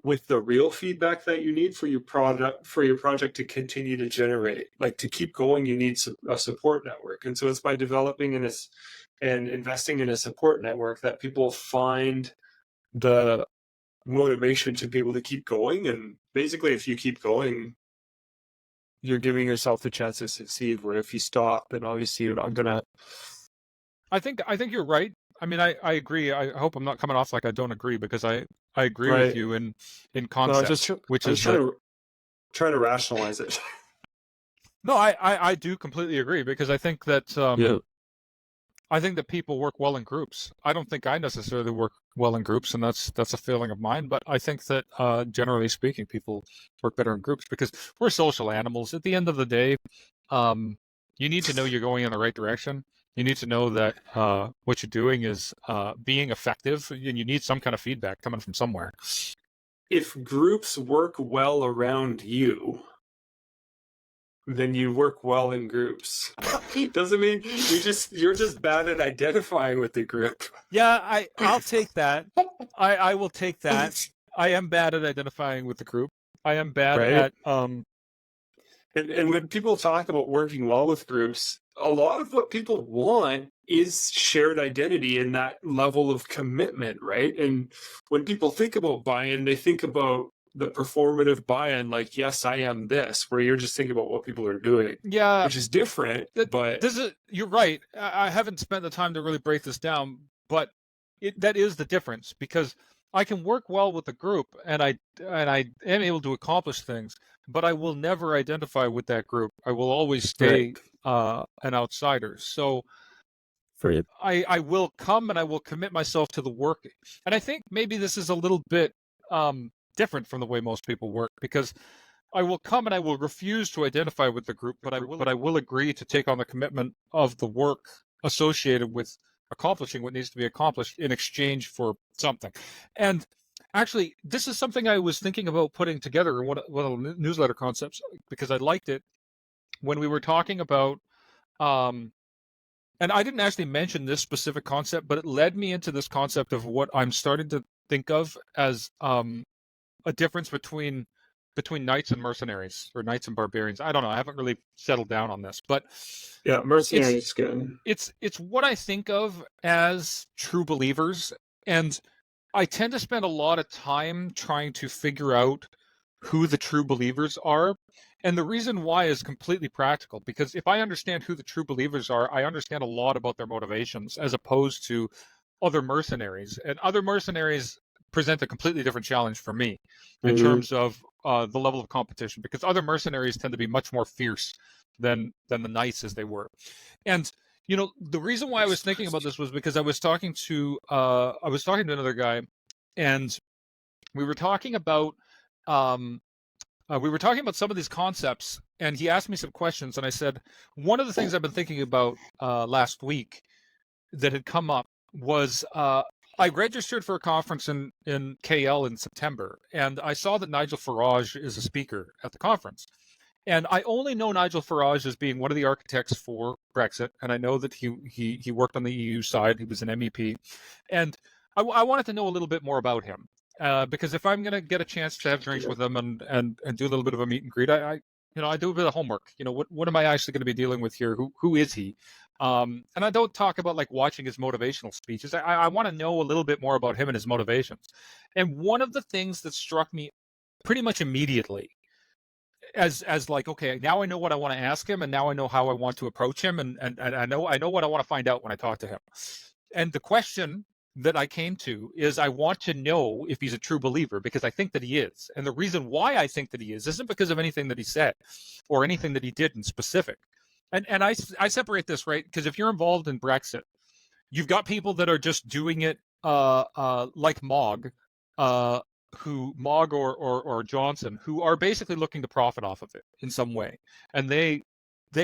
S1: with the real feedback that you need for your project to continue to generate. Like, to keep going, you need a support network. And so it's by developing and investing in a support network that people find the motivation to be able to keep going. And basically, if you keep going, you're giving yourself the chance to succeed, where if you stop, then obviously you're not gonna.
S2: I think you're right. I mean, I agree. I hope I'm not coming off like I don't agree, because I agree with
S1: Right.
S2: you in
S1: No,
S2: concept, which
S1: I'm
S2: is
S1: just
S2: that.
S1: trying to rationalize it.
S2: No, I do completely agree, because
S1: Yeah.
S2: I think that people work well in groups. I don't think I necessarily work well in groups, and that's a feeling of mine. But I think that generally speaking, people work better in groups because we're social animals. At the end of the day, um, you need to know you're going in the right direction. You need to know that what you're doing is being effective, and you need some kind of feedback coming from somewhere.
S1: If groups work well around you, then you work well in groups. Doesn't mean you're just bad at identifying with the group.
S2: Yeah, I'll take that. I will take that. I am bad at identifying with the group. I am bad
S1: Right?
S2: at
S1: And when people talk about working well with groups, a lot of what people want is shared identity and that level of commitment, right? And when people think about buy-in, they think about the performative buy-in, like, yes, I am this, where you're just thinking about what people are doing,
S2: yeah.
S1: which is different, but
S2: This is You're right. I haven't spent the time to really break this down, but that is the difference, because I can work well with the group, and I am able to accomplish things, but I will never identify with that group. I will always
S1: right.
S2: stay an outsider. So
S1: Right.
S2: I will come and I will commit myself to the work. And I think maybe this is a little bit different from the way most people work, because I will come and I will refuse to identify with the group, but I will agree to take on the commitment of the work associated with accomplishing what needs to be accomplished in exchange for something. And actually, this is something I was thinking about putting together in one of the newsletter concepts, because I liked it when we were talking about um, and I didn't actually mention this specific concept, but it led me into this concept of what I'm starting to think of as a difference between knights and mercenaries, or knights and barbarians. I don't know. I haven't really settled down on this, but
S1: Yeah,
S2: it's
S1: Mercenary is good.
S2: it's what I think of as true believers, and I tend to spend a lot of time trying to figure out who the true believers are. And the reason why is completely practical, because if I understand who the true believers are, I understand a lot about their motivations, as opposed to other mercenaries. And other mercenaries present a completely different challenge for me in
S1: Mm-hmm.
S2: terms of the level of competition, because other mercenaries tend to be much more fierce than the knights as they were. And the reason why I was thinking about this was because I was talking to another guy, and we were talking about um, some of these concepts, and he asked me some questions, and I said one of the things I've been thinking about last week that had come up was I registered for a conference in KL in September, and I saw that Nigel Farage is a speaker at the conference. And I only know Nigel Farage as being one of the architects for Brexit, and I know that he worked on the EU side. He was an MEP, and I wanted to know a little bit more about him, because if I'm going to get a chance to have drinks with him and do a little bit of a meet and greet, I do a bit of homework. What am I actually going to be dealing with here? Who is he? And I don't talk about like watching his motivational speeches. I want to know a little bit more about him and his motivations. And one of the things that struck me pretty much immediately, as like, okay, now I know what I want to ask him, and now I know how I want to approach him, and I know what I want to find out when I talk to him. And the question that I came to is, I want to know if he's a true believer, because I think that he is. And the reason why I think that he is isn't because of anything that he said or anything that he did in specific. And I separate this, right? Because if you're involved in Brexit, you've got people that are just doing it like uh, Mog or Johnson, who are basically looking to profit off of it in some way. And they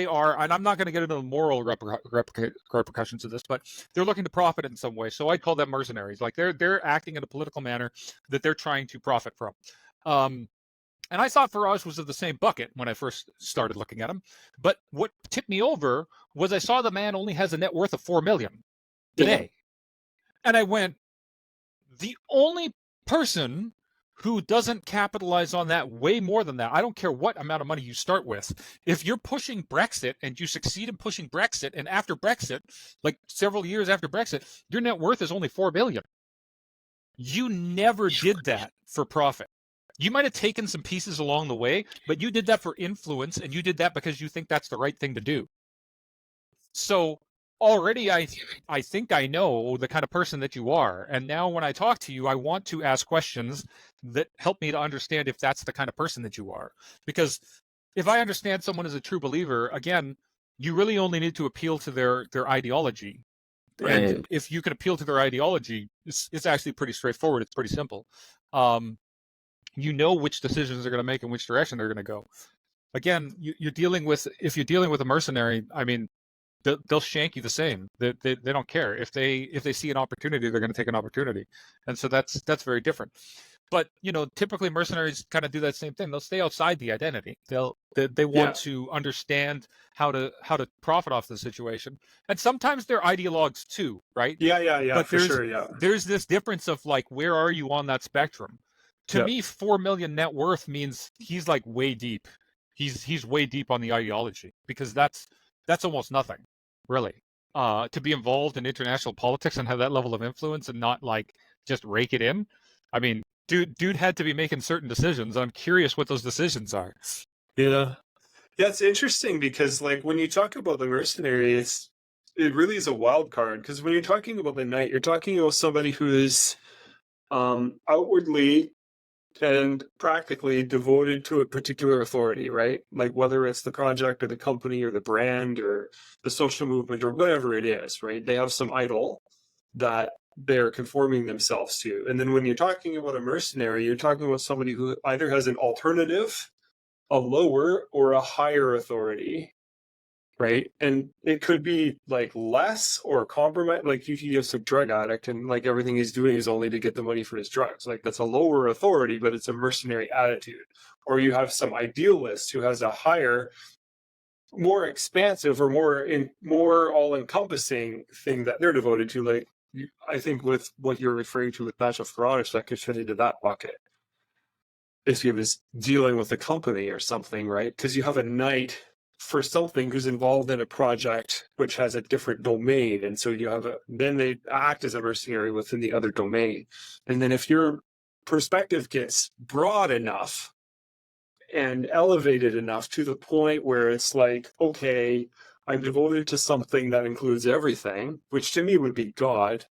S2: are, and I'm not going to get into the moral repercussions of this, but they're looking to profit in some way. So I'd call them mercenaries. Like they're acting in a political manner that they're trying to profit from. And I thought Farage was of the same bucket when I first started looking at him. But what tipped me over was I saw the man only has a net worth of $4 million today. And I went, the only person who doesn't capitalize on that way more than that, I don't care what amount of money you start with, if you're pushing Brexit and you succeed in pushing Brexit, and after Brexit, like several years after Brexit, your net worth is only $4 billion. You never did that for profit. You might have taken some pieces along the way, but you did that for influence, and you did that because you think that's the right thing to do. So already I think I know the kind of person that you are, and now when I talk to you, I want to ask questions that help me to understand if that's the kind of person that you are. Because if I understand someone as a true believer, again, you really only need to appeal to their ideology. And
S1: Right.
S2: if you can appeal to their ideology, it's actually pretty straightforward. It's pretty simple. Um, you know which decisions they're going to make and which direction they're going to go. Again, you're dealing with, if you're dealing with a mercenary, I mean, they'll shank you the same. They don't care if they see an opportunity, they're going to take an opportunity, and so that's very different. But typically mercenaries kind of do that same thing. They'll stay outside the identity. They want
S1: Yeah.
S2: to understand how to profit off the situation, and sometimes they're ideologues too, right?
S1: Yeah,
S2: But
S1: for sure. Yeah.
S2: there's this difference of like, where are you on that spectrum? To
S1: Yeah.
S2: me, 4 million net worth means he's like way deep. He's way deep on the ideology, because that's almost nothing, really. To be involved in international politics and have that level of influence and not like just rake it in. I mean, dude had to be making certain decisions. I'm curious what those decisions are.
S1: Yeah. Yeah, it's interesting because, like, when you talk about the mercenary, it really is a wild card. Because when you're talking about the knight, you're talking about somebody who is outwardly and practically devoted to a particular authority, right? Like whether it's the project or the company or the brand or the social movement or whatever it is, right? They have some idol that they're conforming themselves to. And then when you're talking about a mercenary, you're talking about somebody who either has an alternative, a lower, or a higher authority, right? And it could be like less or compromise. Like you could just a drug addict, and like everything he's doing is only to get the money for his drugs. Like that's a lower authority, but it's a mercenary attitude. Or you have some idealist who has a higher, more expansive, or more all encompassing thing that they're devoted to. Like I think with what you're referring to with Batch of Ferrarish, that could fit into that bucket. If he was dealing with a company or something, right? Because you have a knight for something who's involved in a project which has a different domain, and so then they act as a mercenary within the other domain. And then if your perspective gets broad enough and elevated enough to the point where it's like, okay, I'm devoted to something that includes everything, which to me would be God.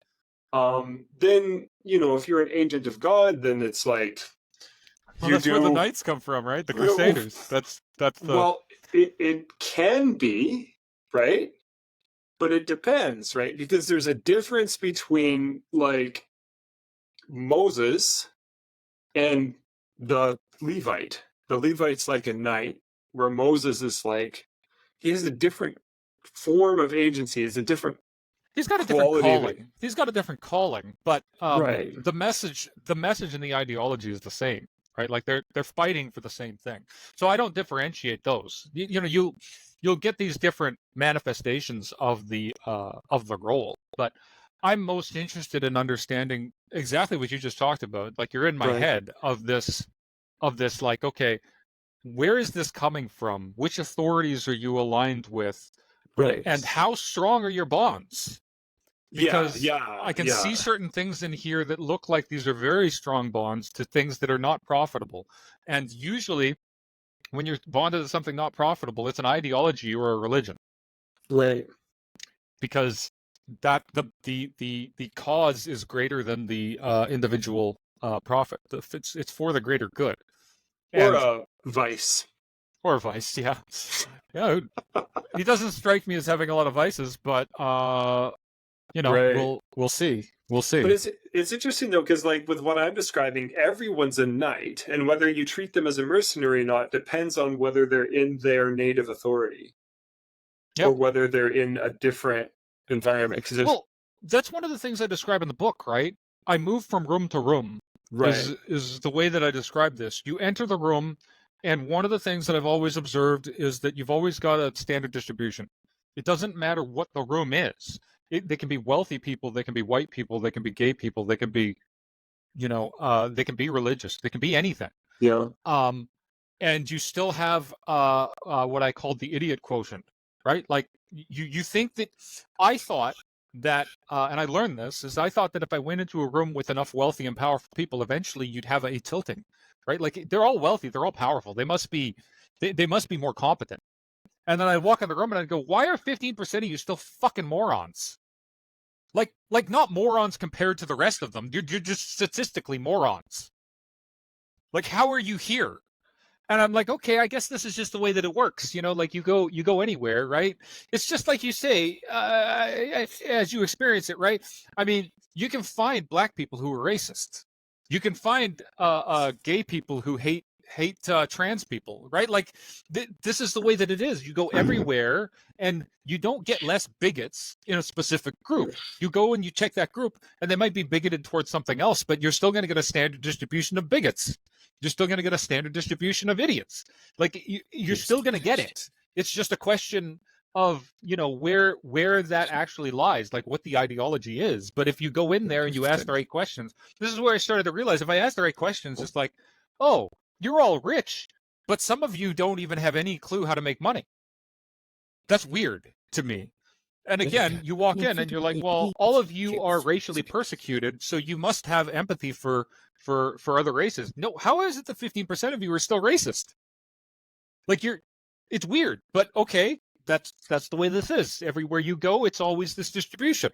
S1: Then if you're an agent of God, then it's like
S2: Well,
S1: you
S2: that's where the
S1: do.
S2: knights come from, right? The Crusaders. That's the
S1: Well, it can be, right? But it depends, right? Because there's a difference between like Moses and the Levite. The Levite's like a knight, where Moses is like, he has a different form of agency, it's a different
S2: he's got a different
S1: quality of it.
S2: calling. He's got a different calling, but
S1: Right.
S2: the message and the ideology is the same, right? Like they're fighting for the same thing. So I don't differentiate those. You'll get these different manifestations of the role, but I'm most interested in understanding exactly what you just talked about. Like, you're in my
S1: Right.
S2: head of this like, okay, where is this coming from? Which authorities are you aligned with?
S1: Right.
S2: And how strong are your bonds?
S1: Yeah,
S2: Because
S1: yeah,
S2: I can
S1: yeah.
S2: see certain things in here that look like these are very strong bonds to things that are not profitable. And usually, when you're bonded to something not profitable, it's an ideology or a religion,
S1: Right.
S2: because that the cause is greater than the individual profit. It's for the greater good,
S1: Or
S2: and
S1: a vice.
S2: or vice. Yeah, yeah. He doesn't strike me as having a lot of vices, but
S1: Right.
S2: we'll see. We'll
S1: But
S2: see.
S1: it's interesting though, because like with what I'm describing, everyone's a knight, and whether you treat them as a mercenary or not depends on whether they're in their native authority or
S2: Yep.
S1: whether they're in a different environment.
S2: Well, that's one of the things I describe in the book, right? I move from room to room.
S1: Right.
S2: Is the way that I describe this. You enter the room, and one of the things that I've always observed is that you've always got a standard distribution. It doesn't matter what the room is. They can be wealthy people, they can be white people, they can be gay people, they can be, they can be religious, they can be anything.
S1: Yeah.
S2: And you still have what I call the idiot quotient, right? Like, you think that I thought that, and I learned this, is I thought that if I went into a room with enough wealthy and powerful people, eventually you'd have a tilting, right? Like, they're all wealthy, they're all powerful, they must be more competent. And then I'd walk in the room and I'd go, why are 15% of you still fucking morons? Like not morons compared to the rest of them. You're just statistically morons. Like, how are you here? And I'm like, okay, I guess this is just the way that it works. Like you go anywhere, right? It's just like you say, as you experience it, right? I mean, you can find black people who are racist. You can find gay people who hate trans people, right? Like this is the way that it is. You go everywhere, and you don't get less bigots in a specific group. You go and you check that group, and they might be bigoted towards something else, but you're still going to get a standard distribution of bigots. You're still going to get a standard distribution of idiots. Like you're still going to get it. It's just a question of where that actually lies, like what the ideology is. But if you go in there and you ask the right questions, this is where I started to realize if I ask the right questions, it's like, oh, you're all rich, but some of you don't even have any clue how to make money. That's weird to me. And again, you walk in and you're like, well, all of you are racially persecuted, so you must have empathy for other races. No, how is it that 15% of you are still racist? Like it's weird, but okay, that's the way this is. Everywhere you go, it's always this distribution.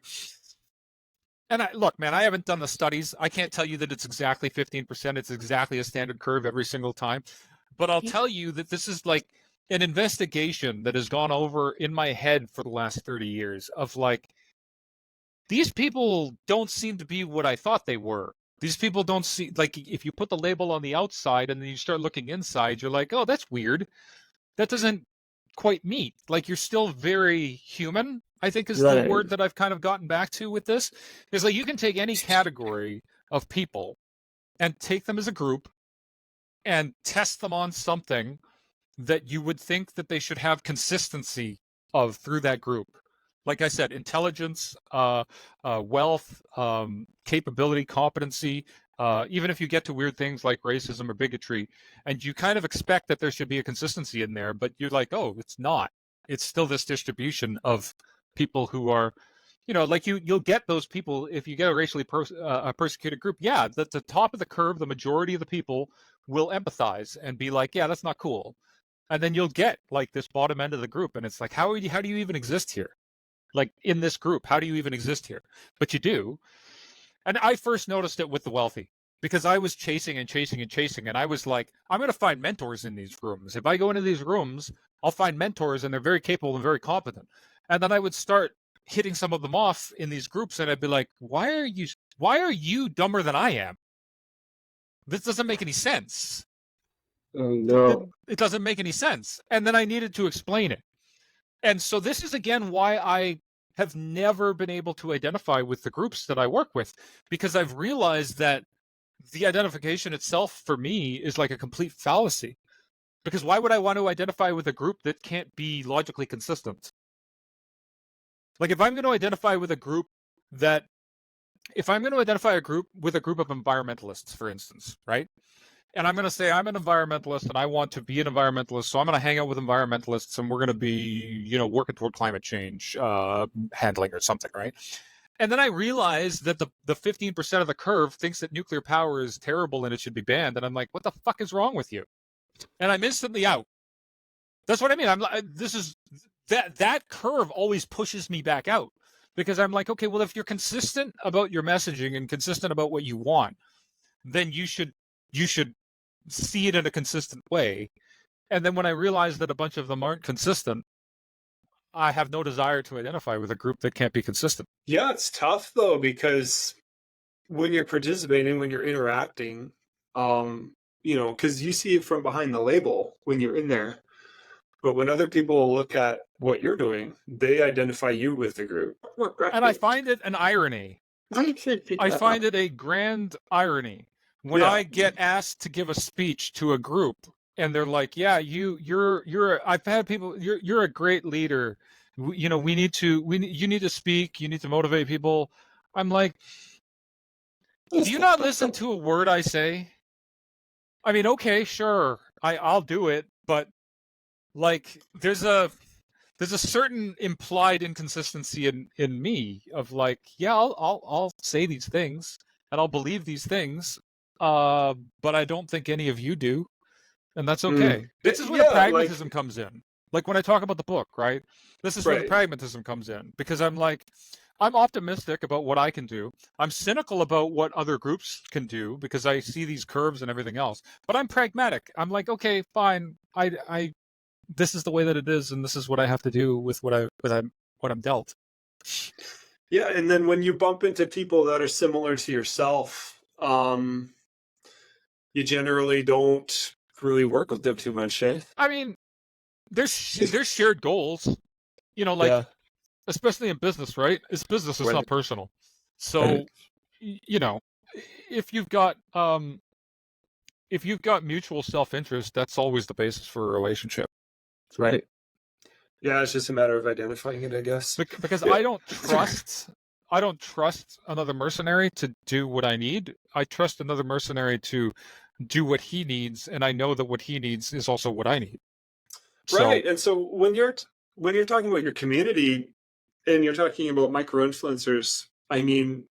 S2: And look, man, I haven't done the studies. I can't tell you that it's exactly 15%. It's exactly a standard curve every single time. But I'll tell you that this is like an investigation that has gone over in my head for the last 30 years of like, these people don't seem to be what I thought they were. These people don't see, like, if you put the label on the outside and then you start looking inside, you're like, oh, that's weird. That doesn't quite meet. Like, you're still very human, I think is the word that I've kind of gotten back to with this. Is like, you can take any category of people and take them as a group and test them on something that you would think that they should have consistency of through that group. Like I said, intelligence, wealth, capability, competency, even if you get to weird things like racism or bigotry, and you kind of expect that there should be a consistency in there, but you're like, oh, it's not. It's still this distribution of people who are, like you'll get those people if you get a racially persecuted group. Yeah, at the top of the curve, the majority of the people will empathize and be like, yeah, that's not cool. And then you'll get like this bottom end of the group, and it's like, how do you even exist here? Like in this group, how do you even exist here? But you do. And I first noticed it with the wealthy because I was chasing and chasing and chasing. And I was like, I'm going to find mentors in these rooms. If I go into these rooms, I'll find mentors and they're very capable and very competent. And then I would start hitting some of them off in these groups. And I'd be like, why are you dumber than I am? This doesn't make any sense.
S1: Oh, no.
S2: It doesn't make any sense. And then I needed to explain it. And so this is, again, why I have never been able to identify with the groups that I work with, because I've realized that the identification itself for me is like a complete fallacy. Because why would I want to identify with a group that can't be logically consistent? Like if I'm going to identify with a group with a group of environmentalists, for instance, right? And I'm going to say I'm an environmentalist and I want to be an environmentalist. So I'm going to hang out with environmentalists and we're going to be, working toward climate change handling or something, right? And then I realize that the 15% of the curve thinks that nuclear power is terrible and it should be banned. And I'm like, what the fuck is wrong with you? And I'm instantly out. That's what I mean. That curve always pushes me back out because I'm like, okay, well, if you're consistent about your messaging and consistent about what you want, then you should see it in a consistent way. And then when I realize that a bunch of them aren't consistent, I have no desire to identify with a group that can't be consistent.
S1: Yeah, it's tough though, because when you're participating, when you're interacting, because you see it from behind the label when you're in there. But when other people look at what you're doing, they identify you with the group.
S2: And I find it an irony. I find it a grand irony when I get asked to give a speech to a group and they're like, yeah, I've had people, you're a great leader. You need to speak, you need to motivate people. I'm like, do you not listen to a word I say? I mean, okay, sure, I'll do it, but like there's a certain implied inconsistency in me of like, yeah, I'll say these things and I'll believe these things, but I don't think any of you do, and that's okay. This is where the pragmatism comes in. Like when I talk about the book, right? This is where the
S1: Right.
S2: pragmatism comes in, because I'm like, I'm optimistic about what I can do. I'm cynical about what other groups can do because I see these curves and everything else. But I'm pragmatic. I'm like, okay, fine. I this is the way that it is, and this is what I have to do with what I'm dealt.
S1: Yeah, and then when you bump into people that are similar to yourself, you generally don't really work with them too much, eh?
S2: I mean, there's shared goals, like
S1: Yeah.
S2: especially in business, right? It's business, it's
S1: Right.
S2: not personal.
S1: Right.
S2: So, you know, if you've got mutual self-interest, that's always the basis for a relationship.
S1: Right. Yeah, it's just a matter of identifying it, I guess.
S2: Because
S1: Yeah.
S2: I don't trust another mercenary to do what I need. I trust another mercenary to do what he needs, and I know that what he needs is also what I need. So,
S1: Right. And so when you're talking about your community and you're talking about micro influencers, I mean,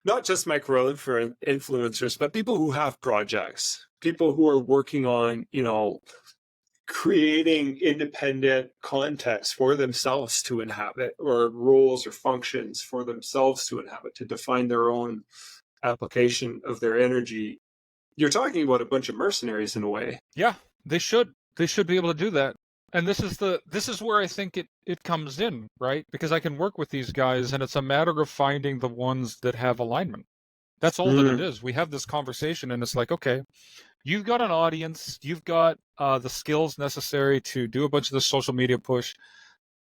S1: not just micro influencers, but people who have projects, people who are working on, creating independent context for themselves to inhabit, or roles or functions for themselves to inhabit, to define their own application of their energy. You're talking about a bunch of mercenaries in a way.
S2: yeah, they should be able to do that. And this is where I think it comes in, right? Because I can work with these guys, and it's a matter of finding the ones that have alignment. That's all that it is. We have this conversation, and it's like, okay, you've got an audience, you've got the skills necessary to do a bunch of the social media push.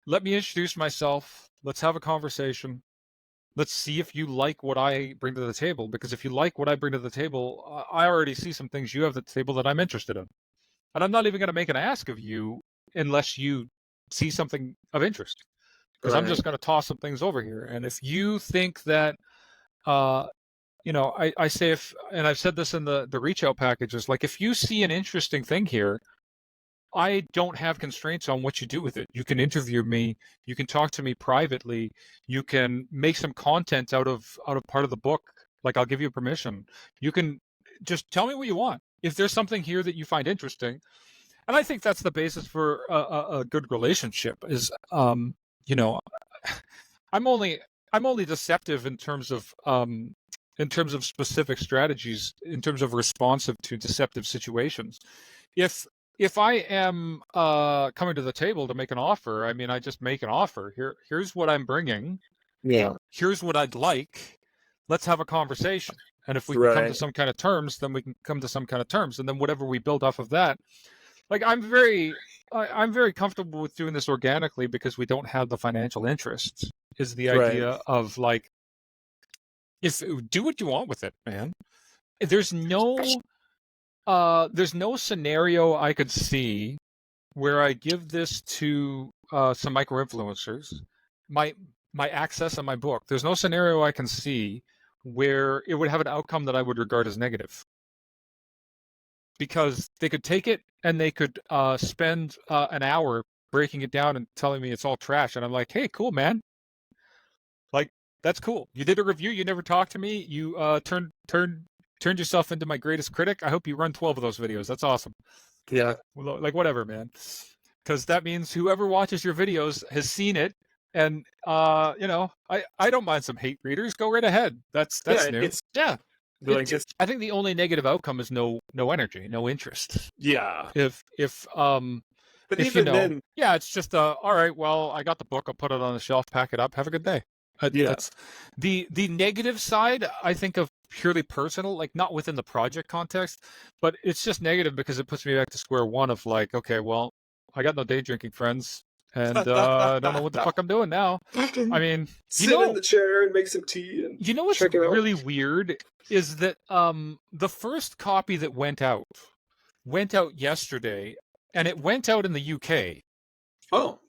S2: Let me introduce myself. Let's have a conversation. Let's see if you like what I bring to the table. Because if you like what I bring to the table, I already see some things you have at the table that I'm interested in. And I'm not even going to make an ask of you unless you see something of interest. Because I'm
S1: Right.
S2: just going to toss some things over here. And if you think that uh, I say, and I've said this in the reach out packages, like if you see an interesting thing here, I don't have constraints on what you do with it. You can interview me, you can talk to me privately, you can make some content out of part of the book. Like I'll give you permission. You can just tell me what you want. If there's something here that you find interesting, and I think that's the basis for a good relationship. Is you know, I'm only deceptive in terms of specific strategies, in terms of responsive to deceptive situations. If I am coming to the table to make an offer, I mean, I just make an offer. Here's what I'm bringing.
S1: Yeah.
S2: Here's what I'd like. Let's have a conversation. And if we can come to
S1: Right.
S2: some kind of terms, then we can come to some kind of terms. And then whatever we build off of that, like I'm very comfortable with doing this organically because we don't have the financial interests. Is the
S1: Right.
S2: idea of like, if do what you want with it, man. There's no scenario I could see where I give this to some micro influencers, my access and my book. There's no scenario I can see where it would have an outcome that I would regard as negative, because they could take it and they could spend an hour breaking it down and telling me it's all trash, and I'm like, hey, cool, man. Like, that's cool. You did a review. You never talked to me. You turned yourself into my greatest critic. I hope you run 12 of those videos. That's awesome.
S1: Yeah.
S2: Like, whatever, man. Because that means whoever watches your videos has seen it. And, I don't mind some hate readers. Go right ahead. That's
S1: Yeah.
S2: new.
S1: It's
S2: Yeah.
S1: like it's
S2: I think the only negative outcome is no energy, no interest.
S1: yeah.
S2: If
S1: But
S2: if
S1: even then,
S2: yeah, it's just all right, well, I got the book, I'll put it on the shelf, pack it up, have a good day.
S1: yeah.
S2: That's the negative side, I think, of purely personal, like not within the project context, but it's just negative because it puts me back to square one of like, okay, well, I got no day drinking friends, and I don't know what the fuck I'm doing now. I mean,
S1: sit in the chair and make some tea and
S2: what's
S1: check it out.
S2: really weird is that the first copy that went out yesterday, and it went out in the UK.
S1: Oh.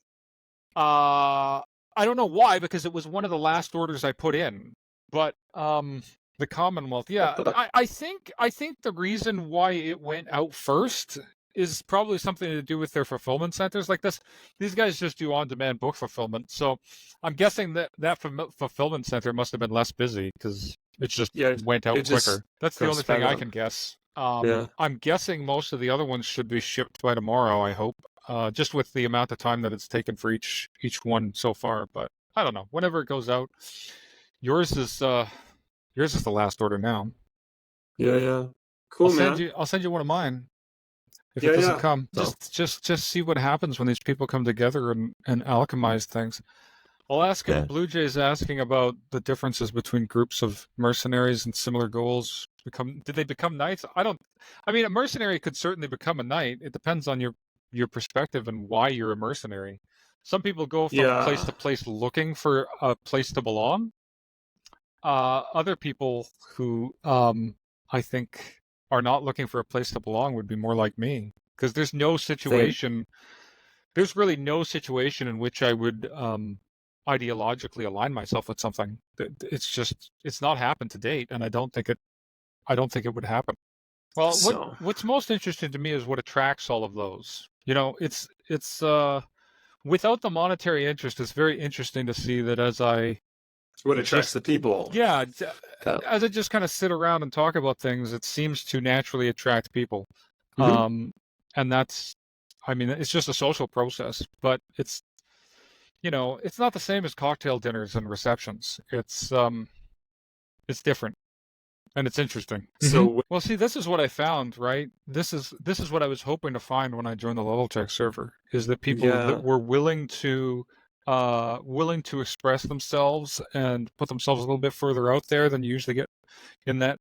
S2: I don't know why, because it was one of the last orders I put in. But the Commonwealth, yeah. I think the reason why it went out first is probably something to do with their fulfillment centers. Like this, these guys just do on-demand book fulfillment. So I'm guessing that fulfillment center must have been less busy because it just went out quicker. That's the only thing I can guess. I'm guessing most of the other ones should be shipped by tomorrow, I hope. just with the amount of time that it's taken for each one so far. But I don't know. Whenever it goes out, yours is the last order now.
S1: Yeah. Cool,
S2: I'll send you one of mine if it
S1: Yeah,
S2: doesn't
S1: yeah.
S2: come.
S1: So,
S2: Just see what happens when these people come together and alchemize things. I'll ask him.
S3: Yeah.
S2: Blue Jay's asking about the differences between groups of mercenaries and similar goals. Did they become knights? I mean, a mercenary could certainly become a knight. It depends on your perspective and why you're a mercenary. Some people go from place
S1: yeah.
S2: to place looking for a place to belong. Other people who I think are not looking for a place to belong would be more like me, because there's no situation. There's really no situation in which I would ideologically align myself with something. It's not happened to date, and I don't think it would happen. Well,
S1: So,
S2: what's most interesting to me is what attracts all of those. It's without the monetary interest, it's very interesting to see that as I
S1: what attracts the people?
S2: yeah,
S1: Yeah.
S2: as I just kind of sit around and talk about things, it seems to naturally attract people.
S1: Mhm.
S2: And that's, I mean, it's just a social process, but it's not the same as cocktail dinners and receptions. It's different and it's interesting.
S1: So,
S2: Well, see, this is what I found, right? This is what I was hoping to find when I joined the Level Check server, is that people
S1: yeah.
S2: that were willing to express themselves and put themselves a little bit further out there than you usually get in that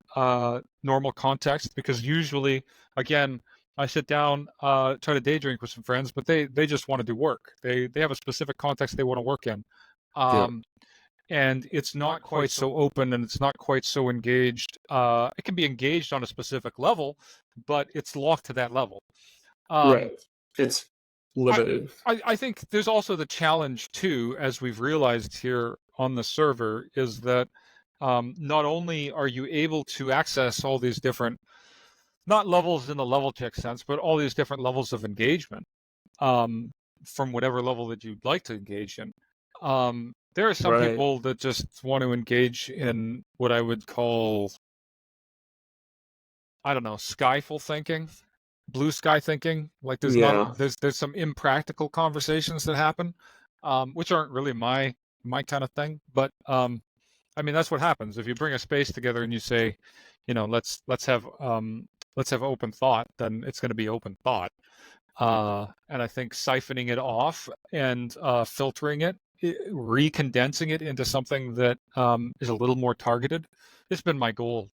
S2: normal context. Because usually, again, I sit down, try to day drink with some friends, but they just want to do work. They have a specific context they want to work in. And it's not quite so open and it's not quite so engaged. It can be engaged on a specific level, but it's locked to that level.
S1: Right. It's limited.
S2: I think there's also the challenge too, as we've realized here on the server, is that not only are you able to access all these different, not levels in the level check sense, but all these different levels of engagement from whatever level that you'd like to engage in. There are some
S1: Right.
S2: people that just want to engage in what I would call, I don't know, skyful thinking, blue sky thinking. Like there's
S1: Yeah.
S2: there's some impractical conversations that happen, which aren't really my kind of thing. But I mean, that's what happens if you bring a space together and you say, let's have open thought. Then it's going to be open thought. And I think siphoning it off and filtering it, recondensing it into something that is a little more targeted, it's been my goal.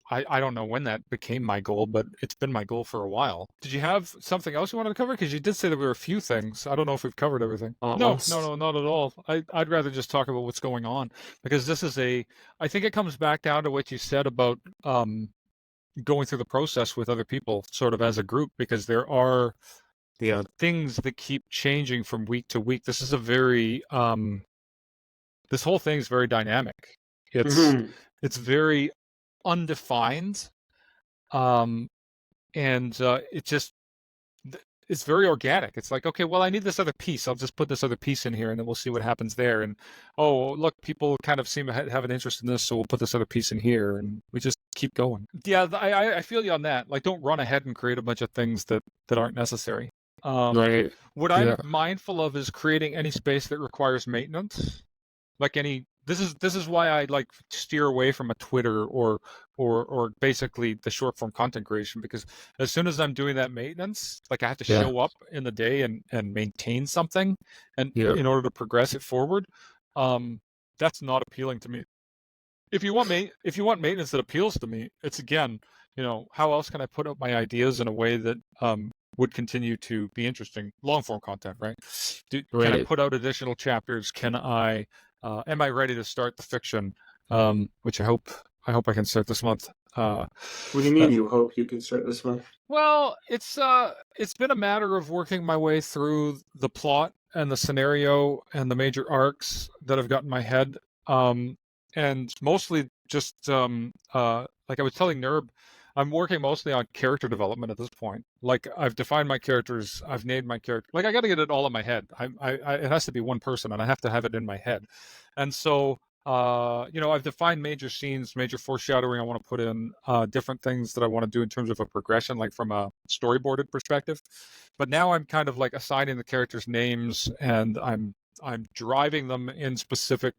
S2: I don't know when that became my goal, but it's been my goal for a while. Did you have something else you wanted to cover? Because you did say there were a few things. I don't know if we've covered everything. No, not at all. I'd rather just talk about what's going on, because this is I think it comes back down to what you said about going through the process with other people, sort of as a group, because there are things that keep changing from week to week. This is a very this whole thing is very dynamic. It's very undefined, and it's very organic. It's like, okay, well, I need this other piece. I'll just put this other piece in here, and then we'll see what happens there. And oh, look, people kind of seem to have an interest in this, so we'll put this other piece in here, and we just keep going. Yeah, I feel you on that. Like, don't run ahead and create a bunch of things that aren't necessary.
S1: Right.
S2: What I'm mindful of is creating any space that requires maintenance. Like this is why I like steer away from a Twitter or basically the short form content creation, because as soon as I'm doing that maintenance, like I have to show up in the day and maintain something and in order to progress it forward, that's not appealing to me. If you want maintenance that appeals to me, it's again, how else can I put up my ideas in a way that would continue to be interesting? Long form content, right? Can I put out additional chapters? Can I am I ready to start the fiction? Which I hope I can start this month.
S1: What do you mean you hope you can start this month?
S2: Well, it's been a matter of working my way through the plot and the scenario and the major arcs that I've got in my head. And mostly just like I was telling Nerb, I'm working mostly on character development at this point. Like I've defined my characters, I've named my character. Like I got to get it all in my head. It has to be one person, and I have to have it in my head. And so I've defined major scenes, major foreshadowing I want to put in, different things that I want to do in terms of a progression, like from a storyboarded perspective. But now I'm kind of like assigning the characters names, and I'm driving them in specific,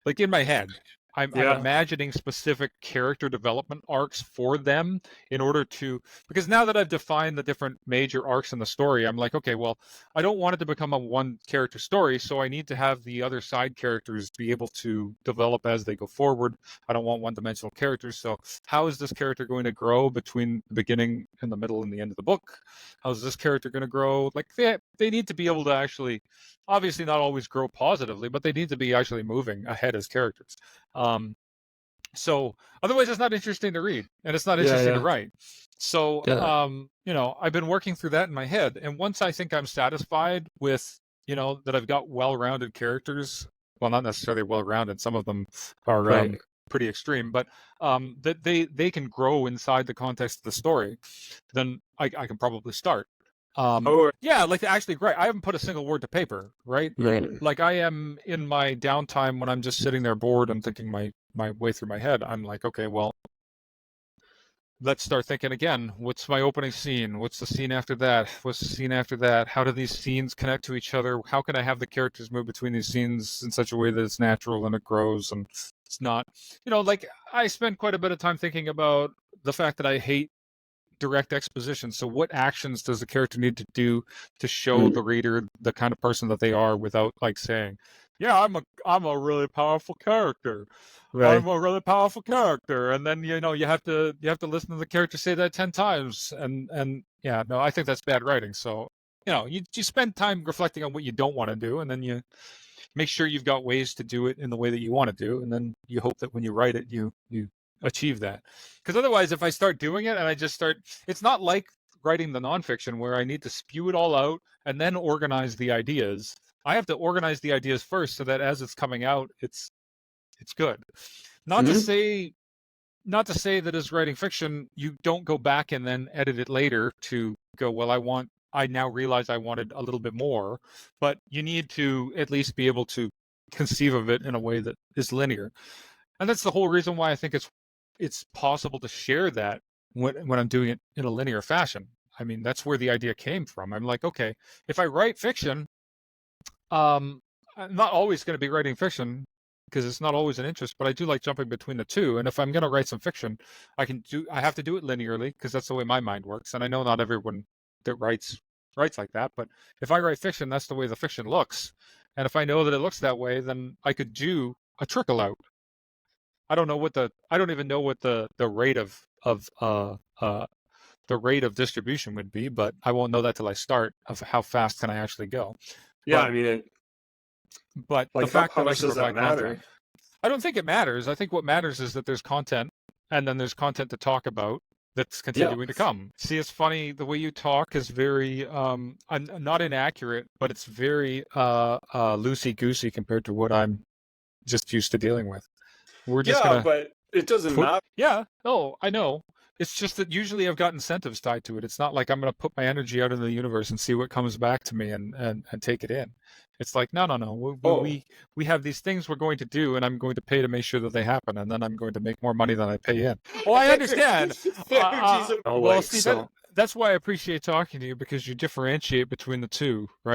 S2: like in my head. I'm
S1: Yeah.
S2: imagining specific character development arcs for them in order to, because now that I've defined the different major arcs in the story, I'm like, okay, well, I don't want it to become a one character story, so I need to have the other side characters be able to develop as they go forward. I don't want one dimensional characters. So how is this character going to grow between the beginning and the middle and the end of the book? How's this character going to grow? Like they need to be able to actually, obviously not always grow positively, but they need to be actually moving ahead as characters. So otherwise it's not interesting to read, and it's not interesting to write. So, I've been working through that in my head. And once I think I'm satisfied with, that I've got well-rounded characters, well, not necessarily well-rounded, some of them are pretty extreme, but that they can grow inside the context of the story, then I can probably start. Like actually, great. I haven't put a single word to paper, right? Like I am in my downtime when I'm just sitting there bored and thinking my way through my head. I'm like, okay, well, let's start thinking again. What's my opening scene? What's the scene after that? What's the scene after that? How do these scenes connect to each other? How can I have the characters move between these scenes in such a way that it's natural and it grows and it's not, like I spend quite a bit of time thinking about the fact that I hate direct exposition. So what actions does the character need to do to show the reader the kind of person that they are without like saying, yeah, I'm a really powerful character. Right. I'm a really powerful character. And then you have to listen to the character say that 10 times. And yeah, no, I think that's bad writing. So, you spend time reflecting on what you don't want to do, and then you make sure you've got ways to do it in the way that you want to do, and then you hope that when you write it you achieve that. Because otherwise, if I start doing it and I just start, it's not like writing the nonfiction where I need to spew it all out and then organize the ideas. I have to organize the ideas first so that as it's coming out, it's good. Not to say that as writing fiction, you don't go back and then edit it later to go, well, I now realize I wanted a little bit more, but you need to at least be able to conceive of it in a way that is linear. And that's the whole reason why I think it's possible to share that when I'm doing it in a linear fashion. I mean, that's where the idea came from. I'm like, okay, if I write fiction, I'm not always going to be writing fiction because it's not always an interest, but I do like jumping between the two. And if I'm going to write some fiction, I have to do it linearly because that's the way my mind works. And I know not everyone that writes like that, but if I write fiction, that's the way the fiction looks. And if I know that it looks that way, then I could do a trickle out. I don't even know what the rate of the rate of distribution would be, but I won't know that till I start of how fast can I actually go.
S1: Yeah,
S2: but,
S1: I mean,
S2: but
S1: like
S2: the fact
S1: how
S2: that
S1: much
S2: I can
S1: does that
S2: provide
S1: matter?
S2: content, I don't think it matters. I think what matters is that there's content, and then there's content to talk about that's continuing to come. See, it's funny, the way you talk is very not inaccurate, but it's very loosey-goosey compared to what I'm just used to dealing with. We're just
S1: but it doesn't matter.
S2: Yeah, no, I know. It's just that usually I've got incentives tied to it. It's not like I'm going to put my energy out into the universe and see what comes back to me and take it in. It's like, no. We have these things we're going to do, and I'm going to pay to make sure that they happen, and then I'm going to make more money than I pay in. Well, I understand. That's why I appreciate talking to you, because you differentiate between the two, right?